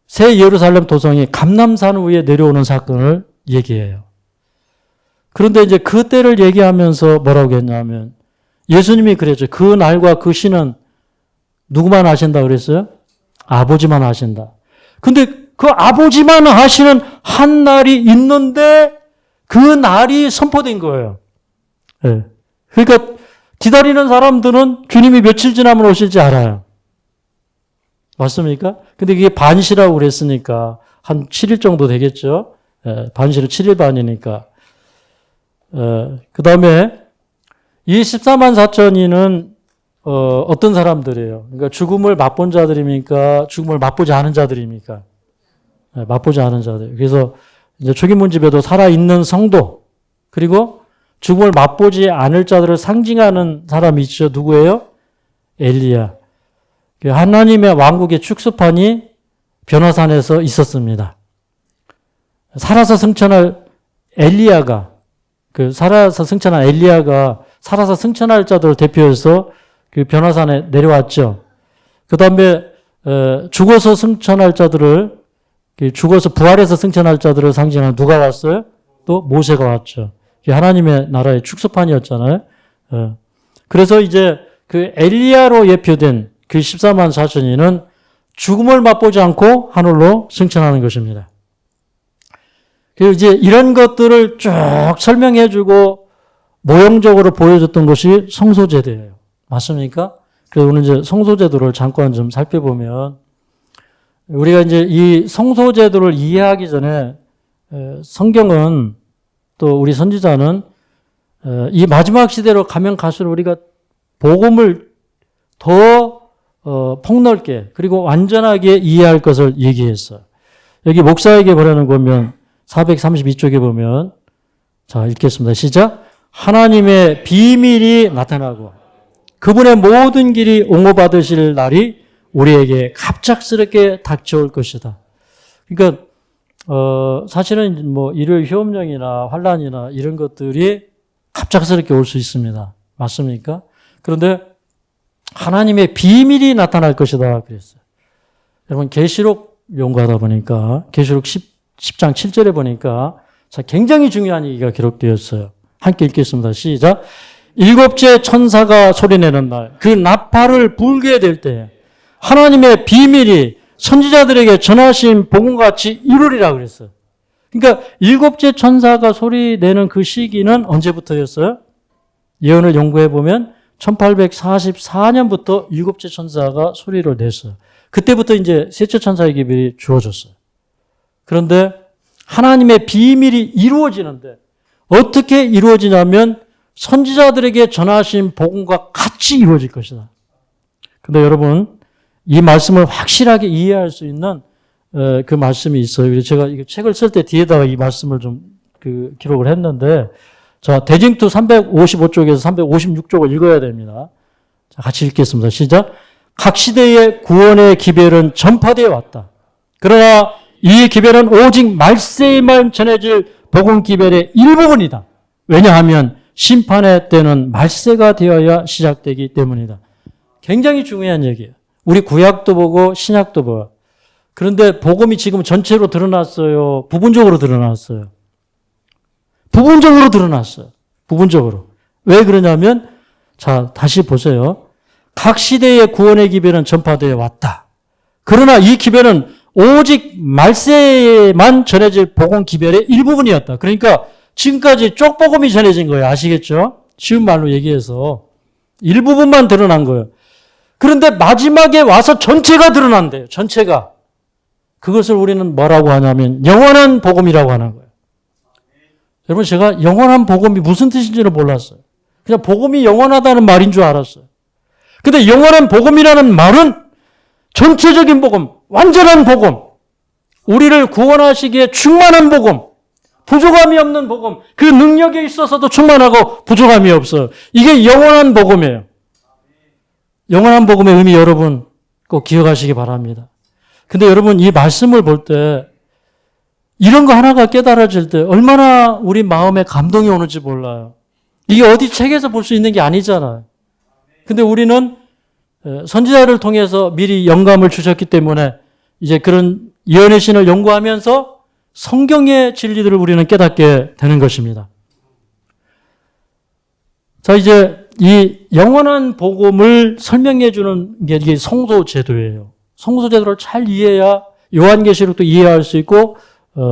Speaker 1: 새 예루살렘 도성이 감람산 위에 내려오는 사건을 얘기해요. 그런데 이제 그 때를 얘기하면서 뭐라고 했냐면, 예수님이 그랬죠. 그 날과 그 시는 누구만 아신다 그랬어요? 아버지만 아신다. 근데 그 아버지만 아시는 한 날이 있는데 그 날이 선포된 거예요. 네. 그러니까 기다리는 사람들은 주님이 며칠 지나면 오실지 알아요. 맞습니까? 근데 그게 반시라고 그랬으니까 한 7일 정도 되겠죠. 반시는 7일 반이니까. 그 다음에 이 14만 4천이는 어떤 사람들이에요? 그러니까 죽음을 맛본 자들입니까? 죽음을 맛보지 않은 자들입니까? 맛보지 않은 자들. 그래서 이제 초기문집에도 살아있는 성도, 그리고 죽음을 맛보지 않을 자들을 상징하는 사람이 있죠. 누구예요? 엘리야. 하나님의 왕국의 축소판이 변화산에서 있었습니다. 살아서 승천할 엘리야가, 살아서 승천할 자들을 대표해서 그 변화산에 내려왔죠. 그 다음에 죽어서 승천할 자들을, 죽어서 부활해서 승천할 자들을 상징하는 누가 왔어요? 또 모세가 왔죠. 하나님의 나라의 축소판이었잖아요. 그래서 이제 그 엘리야로 예표된 그 14만 4천이는 죽음을 맛보지 않고 하늘로 승천하는 것입니다. 그리고 이제 이런 것들을 쭉 설명해주고 모형적으로 보여줬던 것이 성소제도예요. 맞습니까? 그래서 오늘 이제 성소제도를 잠깐 좀 살펴보면 우리가 이제 이 성소제도를 이해하기 전에 성경은 또 우리 선지자는 이 마지막 시대로 가면 갈수록 우리가 복음을 더 폭넓게 그리고 완전하게 이해할 것을 얘기했어요. 여기 목사에게 보내는 거면 432쪽에 보면 자 읽겠습니다. 시작. 하나님의 비밀이 나타나고 그분의 모든 길이 옹호받으실 날이 우리에게 갑작스럽게 닥쳐올 것이다. 그러니까 사실은 뭐 일요일 휴업령이나 환란이나 이런 것들이 갑작스럽게 올 수 있습니다. 맞습니까? 그런데 하나님의 비밀이 나타날 것이다 그랬어요. 여러분 계시록 연구하다 보니까 계시록 10장 7절에 보니까 자 굉장히 중요한 얘기가 기록되었어요. 함께 읽겠습니다. 시작. 일곱째 천사가 소리내는 날 그 나팔을 불게 될 때 하나님의 비밀이 선지자들에게 전하신 복음같이 이루리라 그랬어요. 그러니까 일곱째 천사가 소리내는 그 시기는 언제부터였어요? 예언을 연구해 보면 1844년부터 일곱째 천사가 소리를 냈어요. 그때부터 이제 셋째 천사의 기별이 주어졌어요. 그런데 하나님의 비밀이 이루어지는데 어떻게 이루어지냐면 선지자들에게 전하신 복음과 같이 이루어질 것이다. 근데 여러분 이 말씀을 확실하게 이해할 수 있는 그 말씀이 있어요. 그래서 제가 이 책을 쓸 때 뒤에다가 이 말씀을 좀 기록을 했는데 자 대징투 355쪽에서 356쪽을 읽어야 됩니다. 자 같이 읽겠습니다. 시작. 각 시대의 구원의 기별은 전파되어 왔다. 그러나 이 기별은 오직 말세에만 전해질 복음 기별의 일부분이다. 왜냐하면 심판의 때는 말세가 되어야 시작되기 때문이다. 굉장히 중요한 얘기예요. 우리 구약도 보고 신약도 보고. 그런데 복음이 지금 전체로 드러났어요? 부분적으로 드러났어요? 부분적으로 드러났어요. 부분적으로. 왜 그러냐면 자 다시 보세요. 각 시대의 구원의 기별은 전파되어 왔다. 그러나 이 기별은 오직 말세에만 전해질 복음 기별의 일부분이었다. 그러니까 지금까지 쪽복음이 전해진 거예요. 아시겠죠? 쉬운 말로 얘기해서 일부분만 드러난 거예요. 그런데 마지막에 와서 전체가 드러난대요. 전체가. 그것을 우리는 뭐라고 하냐면 영원한 복음이라고 하는 거예요. 여러분 제가 영원한 복음이 무슨 뜻인지를 몰랐어요. 그냥 복음이 영원하다는 말인 줄 알았어요. 근데 영원한 복음이라는 말은 전체적인 복음, 완전한 복음, 우리를 구원하시기에 충만한 복음, 부족함이 없는 복음, 그 능력에 있어서도 충만하고 부족함이 없어요. 이게 영원한 복음이에요. 영원한 복음의 의미 여러분 꼭 기억하시기 바랍니다. 근데 여러분 이 말씀을 볼 때 이런 거 하나가 깨달아질 때 얼마나 우리 마음에 감동이 오는지 몰라요. 이게 어디 책에서 볼 수 있는 게 아니잖아요. 근데 우리는 선지자를 통해서 미리 영감을 주셨기 때문에 이제 그런 예언의 신을 연구하면서 성경의 진리들을 우리는 깨닫게 되는 것입니다. 자, 이제 이 영원한 복음을 설명해 주는 게 이게 성소제도예요. 성소제도를 잘 이해해야 요한계시록도 이해할 수 있고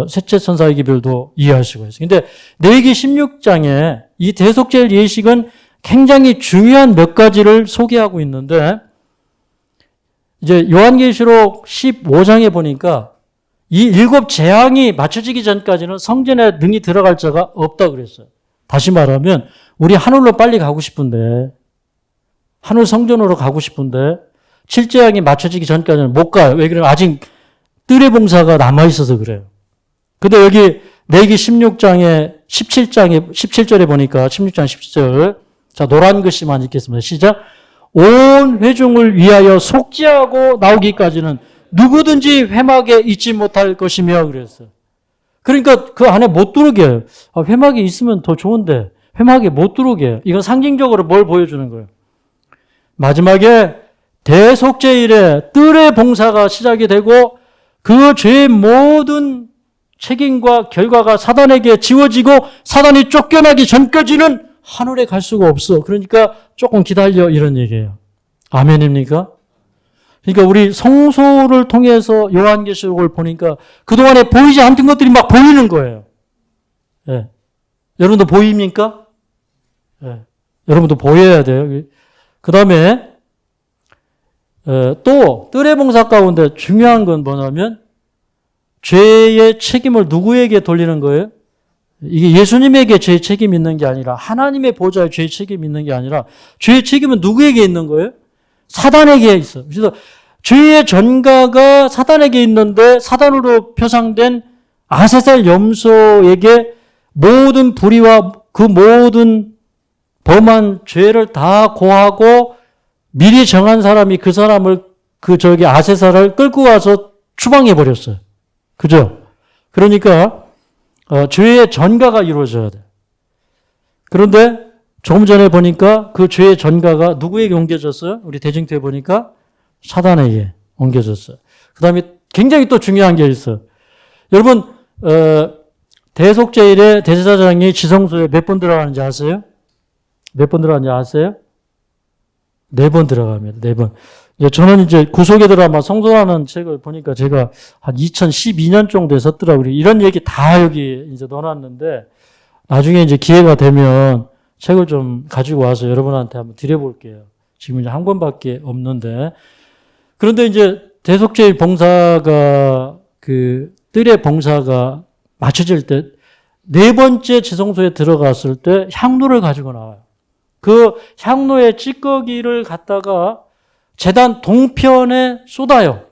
Speaker 1: 셋째 천사의 기별도 이해할 수가 있어요. 근데 레위기 16장에 이 대속죄일 예식은 굉장히 중요한 몇 가지를 소개하고 있는데 이제 요한계시록 15장에 보니까 이 일곱 재앙이 맞춰지기 전까지는 성전에 능히 들어갈 자가 없다 그랬어요. 다시 말하면 우리 하늘로 빨리 가고 싶은데 하늘 성전으로 가고 싶은데 7재앙이 맞춰지기 전까지는 못 가요. 왜 그러면 아직 뜰의 봉사가 남아있어서 그래요. 근데 여기 레위기 16장에 17절에 보니까 16장 17절 자 노란 글씨만 읽겠습니다. 시작. 온 회중을 위하여 속죄하고 나오기까지는 누구든지 회막에 있지 못할 것이며 그랬어요. 그러니까 그 안에 못 들어오게 해요. 회막에 있으면 더 좋은데 회막에 못 들어오게 해요. 이건 상징적으로 뭘 보여주는 거예요. 마지막에 대속죄일에 뜰의 봉사가 시작이 되고 그 죄의 모든 책임과 결과가 사단에게 지워지고 사단이 쫓겨나기 전까지는 하늘에 갈 수가 없어. 그러니까 조금 기다려 이런 얘기예요. 아멘입니까? 그러니까 우리 성소를 통해서 요한계시록을 보니까 그동안에 보이지 않던 것들이 막 보이는 거예요. 예. 여러분도 보입니까? 예. 여러분도 보여야 돼요. 그 다음에 또 뜰의 봉사 가운데 중요한 건 뭐냐면 죄의 책임을 누구에게 돌리는 거예요? 이게 예수님에게 죄의 책임이 있는 게 아니라 하나님의 보좌에 죄의 책임이 있는 게 아니라 죄의 책임은 누구에게 있는 거예요? 사단에게 있어요. 그래서 죄의 전가가 사단에게 있는데 사단으로 표상된 아세살 염소에게 모든 불의와 그 모든 범한 죄를 다 고하고 미리 정한 사람이 그 사람을 아세살을 끌고 와서 추방해 버렸어요. 그죠? 그러니까 죄의 전가가 이루어져야 돼. 그런데 조금 전에 보니까 그 죄의 전가가 누구에게 옮겨졌어요? 우리 대징토에 보니까 사단에게 옮겨졌어요. 그 다음에 굉장히 또 중요한 게 있어요. 여러분 대속죄일에 대제사장이 지성소에 몇 번 들어가는지 아세요? 몇 번 들어가는지 아세요? 4번 들어갑니다. 4번. 저는 이제 구속의 드라마 성소라는 책을 보니까 제가 한 2012년 정도에 썼더라고요. 이런 얘기 다 여기 이제 넣어놨는데 나중에 이제 기회가 되면 책을 좀 가지고 와서 여러분한테 한번 드려볼게요. 지금 이제 한 권밖에 없는데. 그런데 이제 대속죄일 봉사가 뜰의 봉사가 마쳐질 때 4번째 지성소에 들어갔을 때 향로를 가지고 나와요. 그 향로의 찌꺼기를 갖다가 제단 동편에 쏟아요.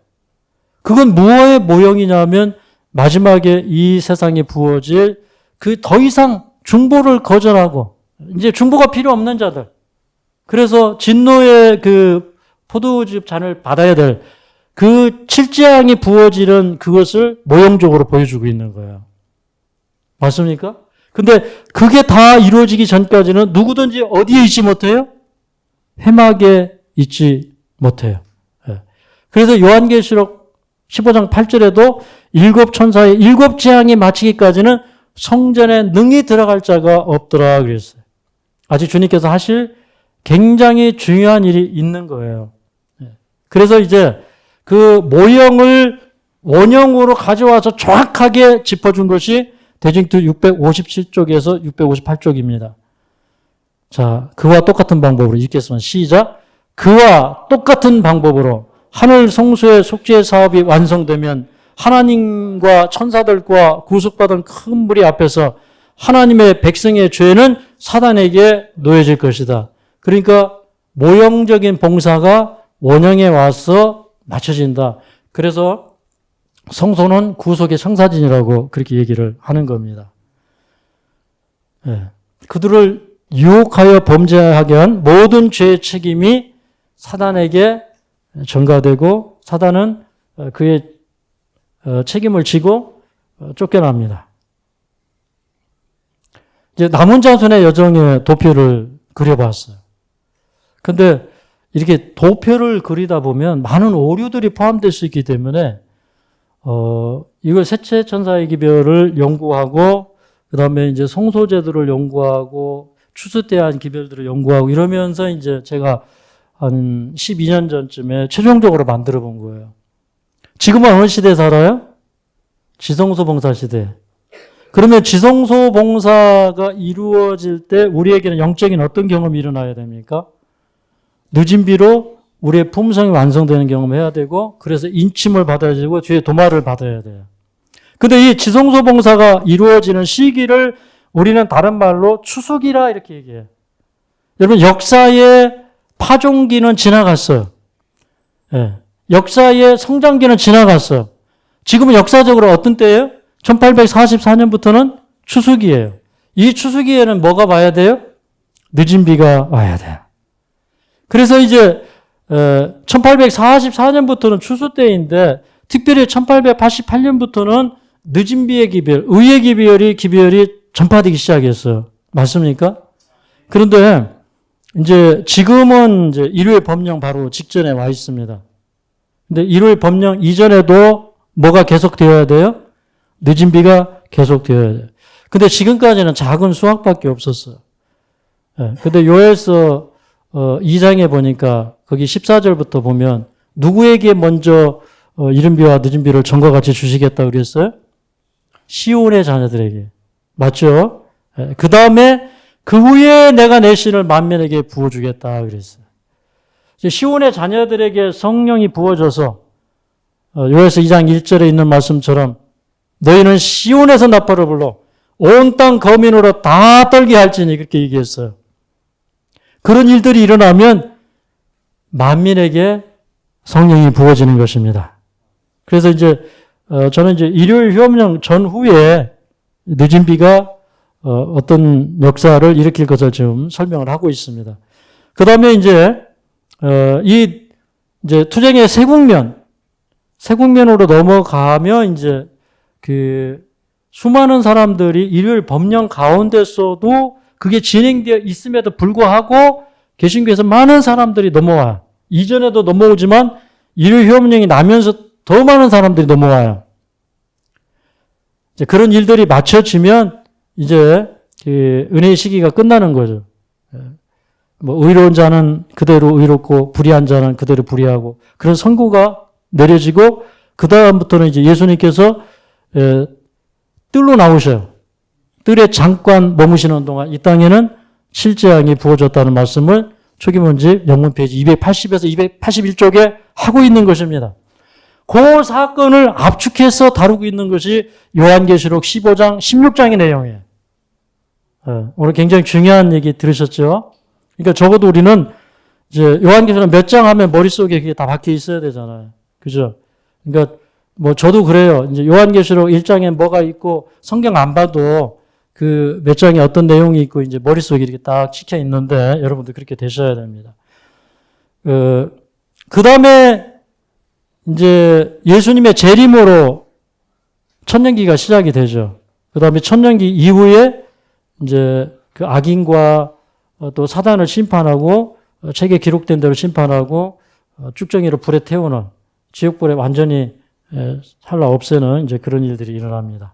Speaker 1: 그건 무엇의 모형이냐면 마지막에 이 세상에 부어질 그 더 이상 중보를 거절하고 이제 중보가 필요 없는 자들. 그래서 진노의 그 포도즙 잔을 받아야 될 그 7재앙이 부어지는 그것을 모형적으로 보여주고 있는 거예요. 맞습니까? 근데 그게 다 이루어지기 전까지는 누구든지 어디에 있지 못해요? 회막에 있지 못해요. 그래서 요한계시록 15장 8절에도 7천사의 7재앙이 마치기까지는 성전에 능히 들어갈 자가 없더라 그랬어요. 아직 주님께서 하실 굉장히 중요한 일이 있는 거예요. 그래서 이제 그 모형을 원형으로 가져와서 정확하게 짚어준 것이 대징토 657쪽에서 658쪽입니다. 자, 그와 똑같은 방법으로 읽겠습니다. 시작. 그와 똑같은 방법으로 하늘 성소의 속죄 사업이 완성되면 하나님과 천사들과 구속받은 큰 무리 앞에서 하나님의 백성의 죄는 사단에게 놓여질 것이다. 그러니까 모형적인 봉사가 원형에 와서 맞춰진다. 그래서 성소는 구속의 청사진이라고 그렇게 얘기를 하는 겁니다. 그들을 유혹하여 범죄하게 한 모든 죄의 책임이 사단에게 전가되고 사단은 그의 책임을 지고 쫓겨납니다. 이제 남은 자손의 여정의 도표를 그려봤어요. 근데 이렇게 도표를 그리다 보면 많은 오류들이 포함될 수 있기 때문에 이걸 셋째 천사의 기별을 연구하고 그다음에 이제 성소제도를 연구하고 추수 때한 기별들을 연구하고 이러면서 이제 제가 한 12년 전쯤에 최종적으로 만들어 본 거예요. 지금은 어느 시대에 살아요? 지성소 봉사 시대. 그러면 지성소 봉사가 이루어질 때 우리에게는 영적인 어떤 경험이 일어나야 됩니까? 늦은 비로 우리의 품성이 완성되는 경험을 해야 되고 그래서 인침을 받아야 되고 뒤에 도마를 받아야 돼요. 근데 이 지성소 봉사가 이루어지는 시기를 우리는 다른 말로 추수기라 이렇게 얘기해요. 여러분 역사의 파종기는 지나갔어요. 역사의 성장기는 지나갔어요. 지금은 역사적으로 어떤 때예요? 1844년부터는 추수기예요. 이 추수기에는 뭐가 와야 돼요? 늦은 비가 와야 돼요. 그래서 이제 1844년부터는 추수 때인데 특별히 1888년부터는 늦은 비의 기별, 의의 기별이 전파되기 시작했어요. 맞습니까? 그런데 이제 지금은 이제 일요일 법령 바로 직전에 와 있습니다. 근데 일요일 법령 이전에도 뭐가 계속되어야 돼요? 늦은 비가 계속되어야 돼요. 근데 지금까지는 작은 수확밖에 없었어요. 근데 요엘서 2장에 보니까 거기 14절부터 보면 누구에게 먼저 이른 비와 늦은 비를 전과 같이 주시겠다 그랬어요? 시온의 자녀들에게. 맞죠? 그 다음에 그 후에 내가 내 신을 만민에게 부어주겠다 그랬어요. 시온의 자녀들에게 성령이 부어져서 요에서 2장 1절에 있는 말씀처럼 너희는 시온에서 나팔을 불러 온 땅 거민으로 다 떨게 할지니 그렇게 얘기했어요. 그런 일들이 일어나면 만민에게 성령이 부어지는 것입니다. 그래서 이제 저는 이제 일요일 휴업령 전후에 늦은 비가 어떤 역사를 일으킬 것을 지금 설명을 하고 있습니다. 그 다음에 이제 이제 투쟁의 세국면으로 넘어가면 이제 그 수많은 사람들이 일요일 법령 가운데서도 그게 진행되어 있음에도 불구하고 개신교에서 많은 사람들이 넘어와요. 이전에도 넘어오지만 일요일 휴업령이 나면서 더 많은 사람들이 넘어와요. 이제 그런 일들이 맞춰지면 이제 그 은혜의 시기가 끝나는 거죠. 뭐 의로운 자는 그대로 의롭고 불의한 자는 그대로 불의하고 그런 선고가 내려지고 그 다음부터는 이제 예수님께서 뜰로 나오셔요. 뜰에 잠깐 머무시는 동안 이 땅에는 실제양이 부어졌다는 말씀을 초기문집 영문 페이지 280에서 281쪽에 하고 있는 것입니다. 그 사건을 압축해서 다루고 있는 것이 요한계시록 15장, 16장의 내용이에요. 오늘 굉장히 중요한 얘기 들으셨죠? 그러니까 적어도 우리는 이제 요한계시록 몇 장 하면 머릿속에 그게 다 박혀 있어야 되잖아요. 그죠? 그러니까 뭐 저도 그래요. 이제 요한계시록 1장에 뭐가 있고 성경 안 봐도 그 몇 장에 어떤 내용이 있고 이제 머릿속에 이렇게 딱 찍혀 있는데 여러분도 그렇게 되셔야 됩니다. 그 다음에 이제 예수님의 재림으로 천년기가 시작이 되죠. 그 다음에 천년기 이후에 이제 그 악인과 또 사단을 심판하고 책에 기록된 대로 심판하고 쭉정이로 불에 태우는 지옥불에 완전히 살라 없애는 이제 그런 일들이 일어납니다.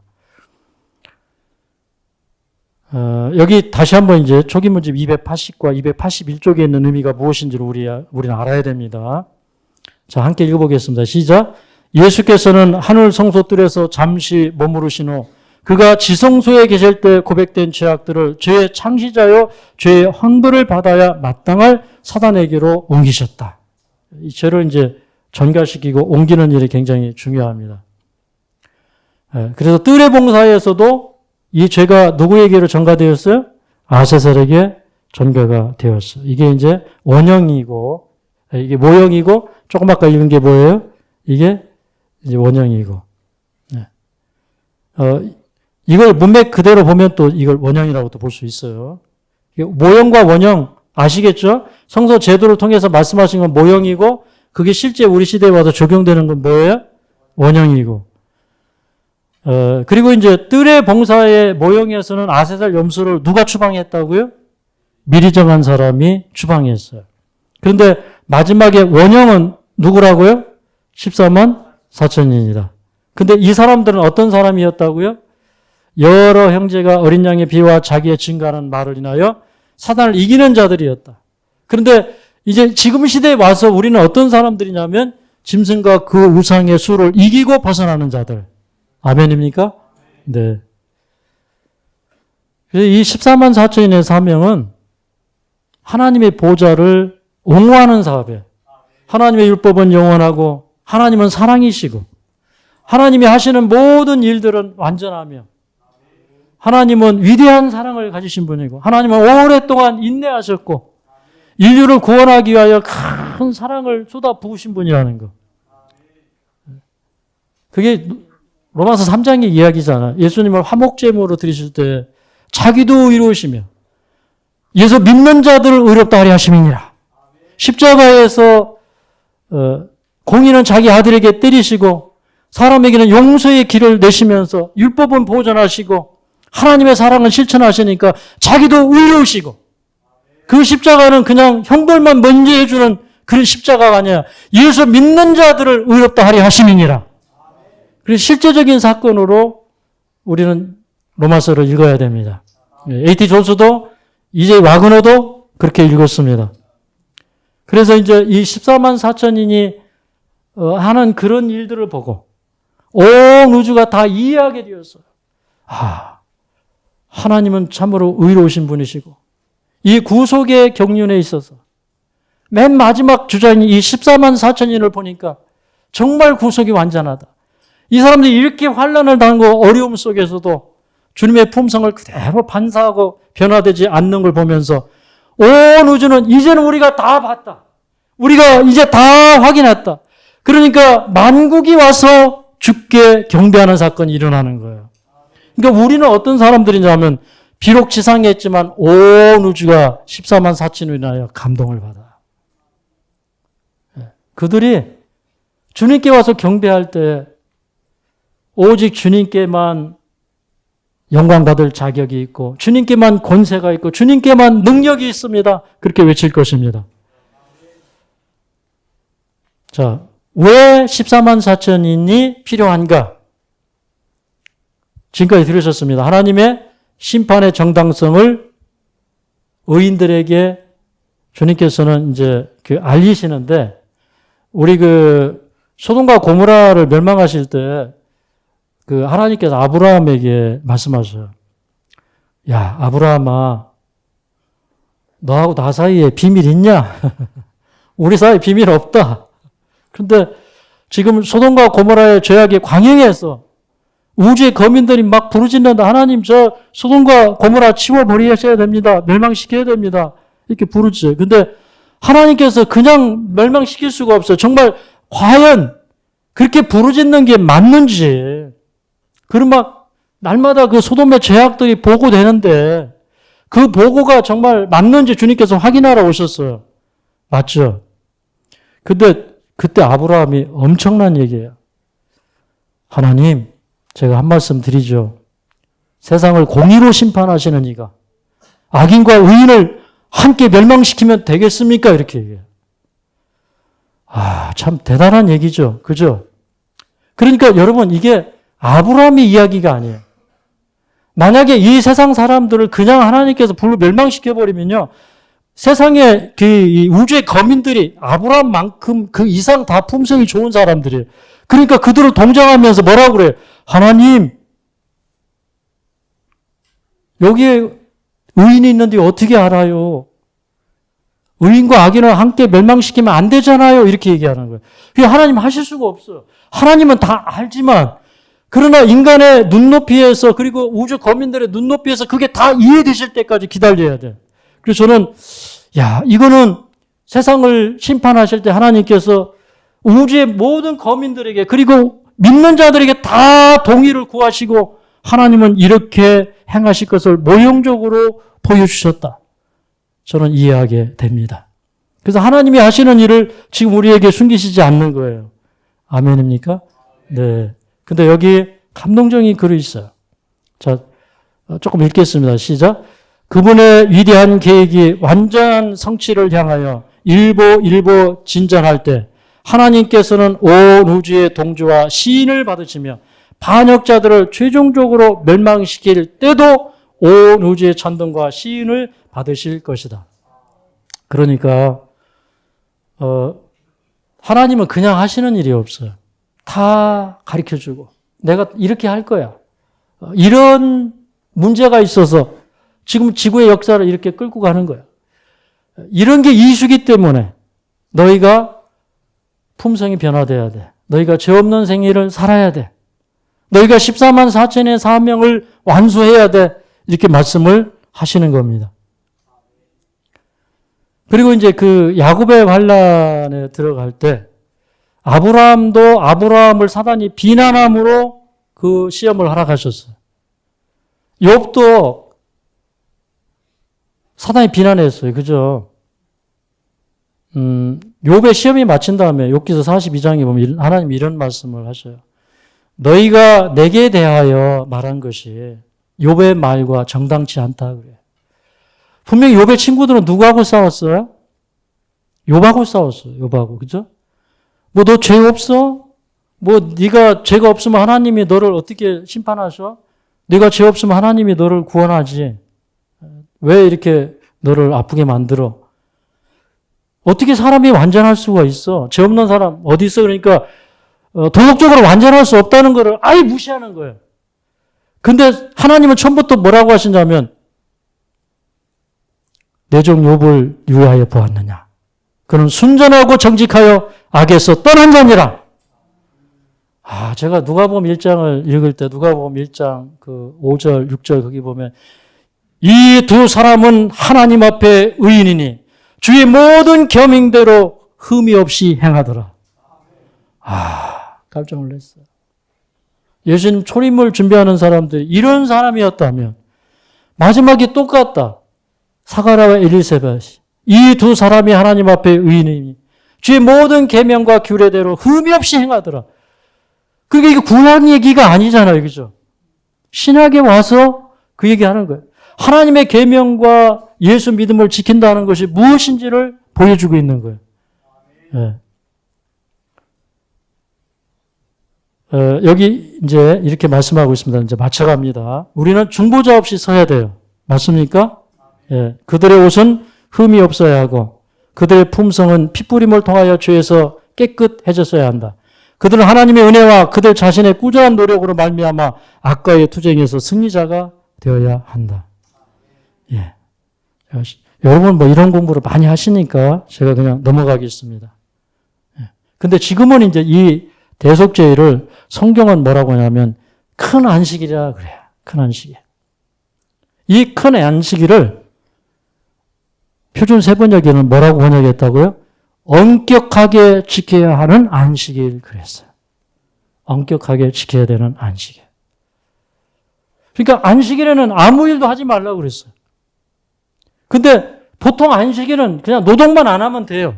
Speaker 1: 여기 다시 한번 이제 초기문집 280과 281쪽에 있는 의미가 무엇인지를 우리는 알아야 됩니다. 자, 함께 읽어보겠습니다. 시작. 예수께서는 하늘 성소뜰에서 잠시 머무르신 후 그가 지성소에 계실 때 고백된 죄악들을 죄의 창시자요 죄의 헌불을 받아야 마땅할 사단에게로 옮기셨다. 이 죄를 이제 전가시키고 옮기는 일이 굉장히 중요합니다. 그래서 뜰의 봉사에서도 이 죄가 누구에게로 전가되었어요? 아세살에게 전가가 되었어요. 이게 이제 원형이고 이게 모형이고 조금 아까 읽은 게 뭐예요? 이게 이제 원형이고. 이걸 문맥 그대로 보면 또 이걸 원형이라고도 볼 수 있어요. 모형과 원형 아시겠죠? 성서 제도를 통해서 말씀하신 건 모형이고 그게 실제 우리 시대에 와서 적용되는 건 뭐예요? 원형이고. 그리고 이제 뜰의 봉사의 모형에서는 아세살 염소를 누가 추방했다고요? 미리 정한 사람이 추방했어요. 그런데 마지막에 원형은 누구라고요? 14만 4천인이다. 근데 이 사람들은 어떤 사람이었다고요? 여러 형제가 어린 양의 피와 자기의 증거하는 말을 인하여 사단을 이기는 자들이었다. 그런데 이제 지금 시대에 와서 우리는 어떤 사람들이냐면 짐승과 그 우상의 수를 이기고 벗어나는 자들. 아멘입니까? 네. 그래서 이 14만 4천인의 사명은 하나님의 보좌를 옹호하는 사업이에요. 하나님의 율법은 영원하고 하나님은 사랑이시고 하나님이 하시는 모든 일들은 완전하며 하나님은 위대한 사랑을 가지신 분이고 하나님은 오랫동안 인내하셨고 인류를 구원하기 위하여 큰 사랑을 쏟아 부으신 분이라는 거. 그게 로마서 3장의 이야기잖아요. 예수님을 화목제물로 드리실 때 자기도 의로우시며 예수 믿는 자들을 의롭다 하려 하심이니라. 십자가에서 공의는 자기 아들에게 때리시고 사람에게는 용서의 길을 내시면서 율법은 보존하시고 하나님의 사랑은 실천하시니까 자기도 의로우시고 그 십자가는 그냥 형벌만 먼저 해주는 그런 십자가가 아니라 예수 믿는 자들을 의롭다 하려 하심이니라. 그래서 실제적인 사건으로 우리는 로마서를 읽어야 됩니다. A.T. 존스도 이제 와그너도 그렇게 읽었습니다. 그래서 이제 이 14만 4천인이 하는 그런 일들을 보고 온 우주가 다 이해하게 되었어요. 하나님은 참으로 의로우신 분이시고 이 구속의 경륜에 있어서 맨 마지막 주자인 이 14만 4천인을 보니까 정말 구속이 완전하다. 이 사람들이 이렇게 환난을 당하고 어려움 속에서도 주님의 품성을 그대로 반사하고 변화되지 않는 걸 보면서 온 우주는 이제는 우리가 다 봤다. 우리가 이제 다 확인했다. 그러니까 만국이 와서 주께 경배하는 사건이 일어나는 거예요. 그러니까 우리는 어떤 사람들이냐면 비록 지상에 있지만 온 우주가 14만 4천으로 인하여 감동을 받아. 그들이 주님께 와서 경배할 때 오직 주님께만 영광 받을 자격이 있고 주님께만 권세가 있고 주님께만 능력이 있습니다. 그렇게 외칠 것입니다. 자, 왜 14만 4천인이 필요한가? 지금까지 들으셨습니다. 하나님의 심판의 정당성을 의인들에게 주님께서는 이제 알리시는데 우리 소돔과 고모라를 멸망하실 때 하나님께서 아브라함에게 말씀하셔요. 야, 아브라함아, 너하고 나 사이에 비밀 있냐? 우리 사이에 비밀 없다. 그런데 지금 소돔과 고모라의 죄악이 광영해서 우주의 거민들이 막 부르짖는다. 하나님, 저 소돔과 고모라 치워버리셔야 됩니다. 멸망시켜야 됩니다. 이렇게 부르짖어요. 근데 하나님께서 그냥 멸망시킬 수가 없어요. 정말 과연 그렇게 부르짖는 게 맞는지. 그럼 막 날마다 소돔의 죄악들이 보고되는데 그 보고가 정말 맞는지 주님께서 확인하러 오셨어요. 맞죠? 근데 그때 아브라함이 엄청난 얘기예요. 하나님, 제가 한 말씀 드리죠. 세상을 공의로 심판하시는 이가 악인과 의인을 함께 멸망시키면 되겠습니까? 이렇게 얘기해요. 참 대단한 얘기죠. 그죠? 그러니까 여러분, 이게 아브라함의 이야기가 아니에요. 만약에 이 세상 사람들을 그냥 하나님께서 불로 멸망시켜버리면요. 세상에 이 우주의 거민들이 아브라함만큼 그 이상 다 품성이 좋은 사람들이에요. 그러니까 그들을 동정하면서 뭐라고 그래요? 하나님, 여기에 의인이 있는데 어떻게 알아요? 의인과 악인을 함께 멸망시키면 안 되잖아요. 이렇게 얘기하는 거예요. 그게 하나님 하실 수가 없어요. 하나님은 다 알지만 그러나 인간의 눈높이에서 그리고 우주 거민들의 눈높이에서 그게 다 이해되실 때까지 기다려야 돼. 그래서 저는 이거는 세상을 심판하실 때 하나님께서 우주의 모든 거민들에게 그리고 믿는 자들에게 다 동의를 구하시고 하나님은 이렇게 행하실 것을 모형적으로 보여주셨다. 저는 이해하게 됩니다. 그래서 하나님이 하시는 일을 지금 우리에게 숨기시지 않는 거예요. 아멘입니까? 네. 근데 여기 감동적인 글이 있어요. 자, 조금 읽겠습니다. 시작. 그분의 위대한 계획이 완전한 성취를 향하여 일보 진전할 때 하나님께서는 온 우주의 동조와 시인을 받으시며 반역자들을 최종적으로 멸망시킬 때도 온 우주의 천둥과 시인을 받으실 것이다. 그러니까 하나님은 그냥 하시는 일이 없어요. 다 가르쳐주고 내가 이렇게 할 거야. 이런 문제가 있어서 지금 지구의 역사를 이렇게 끌고 가는 거야. 이런 게 이슈기 때문에 너희가 품성이 변화돼야 돼. 너희가 죄 없는 생애를 살아야 돼. 너희가 14만 4천의 사명을 완수해야 돼. 이렇게 말씀을 하시는 겁니다. 그리고 이제 야곱의 환란에 들어갈 때 아브라함을 사단이 비난함으로 그 시험을 허락하셨어요. 욥도 사단이 비난했어요. 그죠? 욥의 시험이 마친 다음에 욥기서 42장에 보면 하나님이 이런 말씀을 하셔요. 너희가 내게 대하여 말한 것이 욥의 말과 정당치 않다 그래. 분명히 욥의 친구들은 누구하고 싸웠어요? 욥하고 싸웠어요. 욥하고. 그죠? 뭐 너 죄 없어? 뭐 네가 죄가 없으면 하나님이 너를 어떻게 심판하셔? 네가 죄 없으면 하나님이 너를 구원하지. 왜 이렇게 너를 아프게 만들어? 어떻게 사람이 완전할 수가 있어? 죄 없는 사람 어디 있어? 그러니까 도덕적으로 완전할 수 없다는 것을 아예 무시하는 거예요. 근데 하나님은 처음부터 뭐라고 하시냐면 내 종 욥을 유하여 보았느냐. 그는 순전하고 정직하여 악에서 떠난 자니라. 제가 누가복음 1장을 읽을 때 누가복음 1장 그 5절, 6절 거기 보면 이 두 사람은 하나님 앞에 의인이니 주의 모든 계명대로 흠이 없이 행하더라. 깜짝 놀랐어요. 예수님 초림을 준비하는 사람들이 이런 사람이었다면 마지막이 똑같다. 사가랴와 엘리사벳이 이 두 사람이 하나님 앞에 의인이니 주의 모든 계명과 규례대로 흠이 없이 행하더라. 그게 구약 얘기가 아니잖아요. 그죠? 신약에 와서 그 얘기하는 거예요. 하나님의 계명과 예수 믿음을 지킨다는 것이 무엇인지를 보여주고 있는 거예요. 네. 여기 이제 이렇게 말씀하고 있습니다. 이제 맞춰갑니다. 우리는 중보자 없이 서야 돼요. 맞습니까? 예. 그들의 옷은 흠이 없어야 하고 그들의 품성은 핏부림을 통하여 죄에서 깨끗해졌어야 한다. 그들은 하나님의 은혜와 그들 자신의 꾸준한 노력으로 말미암아 악과의 투쟁에서 승리자가 되어야 한다. 예. 여러분 뭐 이런 공부를 많이 하시니까 제가 그냥 넘어가겠습니다. 예. 근데 지금은 이제 이 대속죄를 성경은 뭐라고 하냐면 큰 안식일이라 그래요. 큰 안식일. 이 큰 안식일을 표준 세번역에는 뭐라고 번역했다고요? 엄격하게 지켜야 하는 안식일 그랬어요. 엄격하게 지켜야 되는 안식일. 그러니까 안식일에는 아무 일도 하지 말라고 그랬어요. 근데 보통 안식일은 그냥 노동만 안 하면 돼요.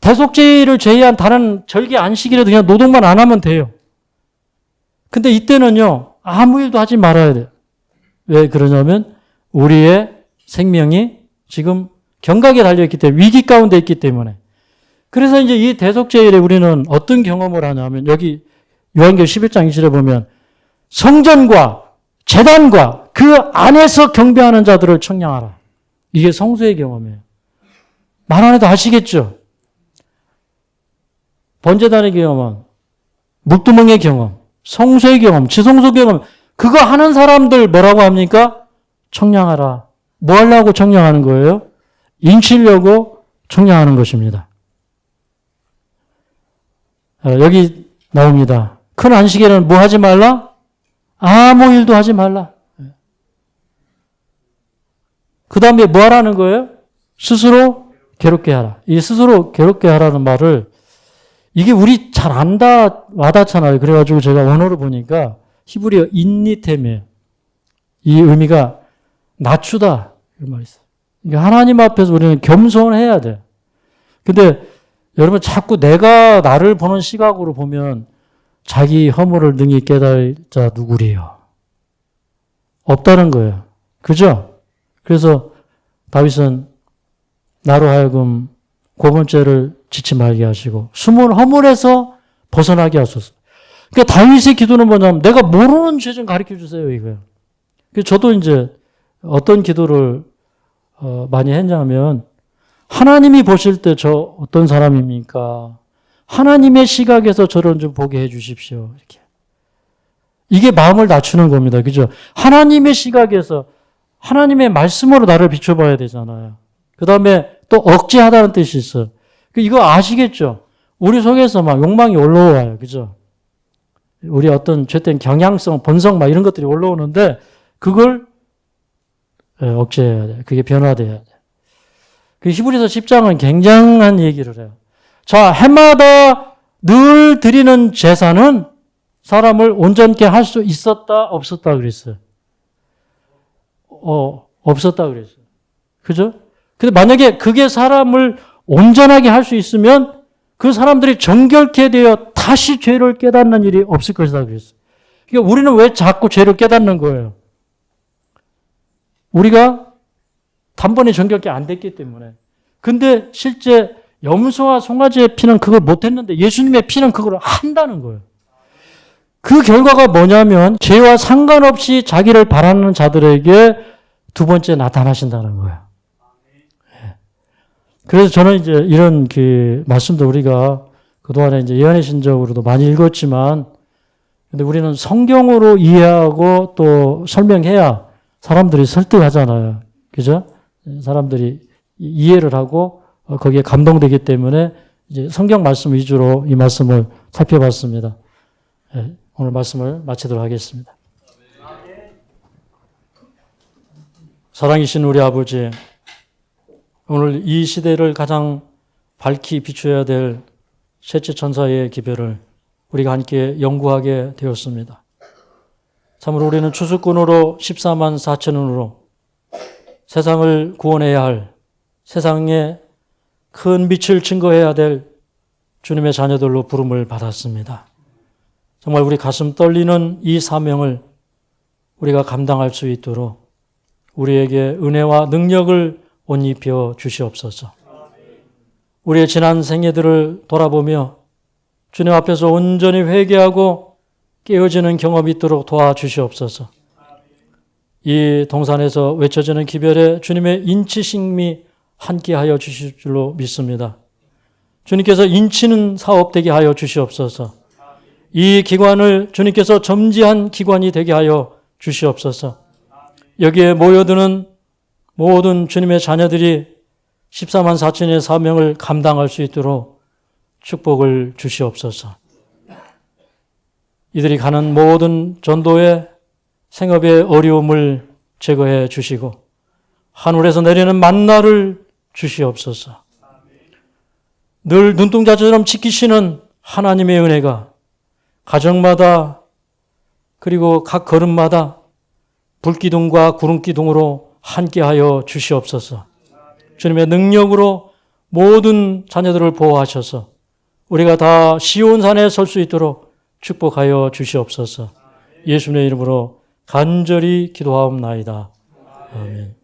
Speaker 1: 대속죄를 제외한 다른 절기 안식일에도 그냥 노동만 안 하면 돼요. 근데 이때는요, 아무 일도 하지 말아야 돼요. 왜 그러냐면 우리의 생명이 지금 경각에 달려있기 때문에, 위기 가운데 있기 때문에. 그래서 이제 이 대속죄일에 우리는 어떤 경험을 하냐면 여기 요한계시록 11장 20절에 보면 성전과 제단과 그 안에서 경배하는 자들을 청량하라. 이게 성수의 경험이에요. 말 안 해도 아시겠죠? 번제단의 경험은 묵두멍의 경험, 성수의 경험, 지성소 경험, 그거 하는 사람들 뭐라고 합니까? 청량하라. 뭐 하려고 청량하는 거예요? 인치려고 청량하는 것입니다. 여기 나옵니다. 큰 안식일에는 뭐 하지 말라? 아무 일도 하지 말라. 그 다음에 뭐 하라는 거예요? 스스로 괴롭게 하라. 이 스스로 괴롭게 하라는 말을 이게 우리 잘 안다 와닿잖아요. 그래가지고 제가 원어를 보니까 히브리어 인니템이에요. 이 의미가 낮추다 이런 말이 있어요. 그러니까 하나님 앞에서 우리는 겸손해야 돼요. 근데 여러분 자꾸 내가 나를 보는 시각으로 보면 자기 허물을 능히 깨달을 자 누구리요? 없다는 거예요. 그죠? 그래서 다윗은 나로 하여금 고번죄를 짓지 말게 하시고 숨은 허물에서 벗어나게 하소서. 그러니까 다윗의 기도는 뭐냐면 내가 모르는 죄 좀 가르쳐 주세요 이거예요. 그래서 저도 이제 어떤 기도를 많이 했냐면 하나님이 보실 때 저 어떤 사람입니까? 하나님의 시각에서 저를 좀 보게 해 주십시오. 이렇게. 이게 마음을 낮추는 겁니다. 그죠? 하나님의 시각에서 하나님의 말씀으로 나를 비춰봐야 되잖아요. 그 다음에 또 억제하다는 뜻이 있어요. 이거 아시겠죠? 우리 속에서 막 욕망이 올라와요. 그죠? 우리 어떤 죄된 경향성, 본성 막 이런 것들이 올라오는데 그걸 억제해야 돼요. 그게 변화돼야 돼요. 그 히브리서 10장은 굉장한 얘기를 해요. 자, 해마다 늘 드리는 제사는 사람을 온전케 할 수 있었다, 없었다 그랬어요. 없었다 그랬어요. 그죠? 근데 만약에 그게 사람을 온전하게 할 수 있으면 그 사람들이 정결케 되어 다시 죄를 깨닫는 일이 없을 것이다 그랬어요. 그러니까 우리는 왜 자꾸 죄를 깨닫는 거예요? 우리가 단번에 정결케 안 됐기 때문에. 근데 실제 염소와 송아지의 피는 그걸 못했는데 예수님의 피는 그걸 한다는 거예요. 그 결과가 뭐냐면 죄와 상관없이 자기를 바라는 자들에게 두 번째 나타나신다는 거예요. 그래서 저는 이제 이런 그 말씀도 우리가 그동안에 이제 예언의 신적으로도 많이 읽었지만 근데 우리는 성경으로 이해하고 또 설명해야 사람들이 설득하잖아요. 그죠? 사람들이 이해를 하고 거기에 감동되기 때문에 이제 성경 말씀 위주로 이 말씀을 살펴봤습니다. 오늘 말씀을 마치도록 하겠습니다. 사랑이신 우리 아버지, 오늘 이 시대를 가장 밝히 비춰야 될 셋째 천사의 기별을 우리가 함께 연구하게 되었습니다. 참으로 우리는 추수꾼으로 14만 4천원으로 세상을 구원해야 할, 세상에 큰 빛을 증거해야 될 주님의 자녀들로 부름을 받았습니다. 정말 우리 가슴 떨리는 이 사명을 우리가 감당할 수 있도록 우리에게 은혜와 능력을 옷 입혀 주시옵소서. 우리의 지난 생애들을 돌아보며 주님 앞에서 온전히 회개하고 깨어지는 경험이 있도록 도와주시옵소서. 이 동산에서 외쳐지는 기별에 주님의 인치심이 함께하여 주실 줄로 믿습니다. 주님께서 인치는 사업 되게 하여 주시옵소서. 이 기관을 주님께서 점지한 기관이 되게 하여 주시옵소서. 여기에 모여드는 모든 주님의 자녀들이 14만 4천의 사명을 감당할 수 있도록 축복을 주시옵소서. 이들이 가는 모든 전도의 생업의 어려움을 제거해 주시고 하늘에서 내리는 만나를 주시옵소서. 늘 눈동자처럼 지키시는 하나님의 은혜가 가정마다 그리고 각 걸음마다 불기둥과 구름기둥으로 함께하여 주시옵소서. 주님의 능력으로 모든 자녀들을 보호하셔서 우리가 다 시온산에 설 수 있도록 축복하여 주시옵소서. 예수님의 이름으로 간절히 기도하옵나이다. 아멘.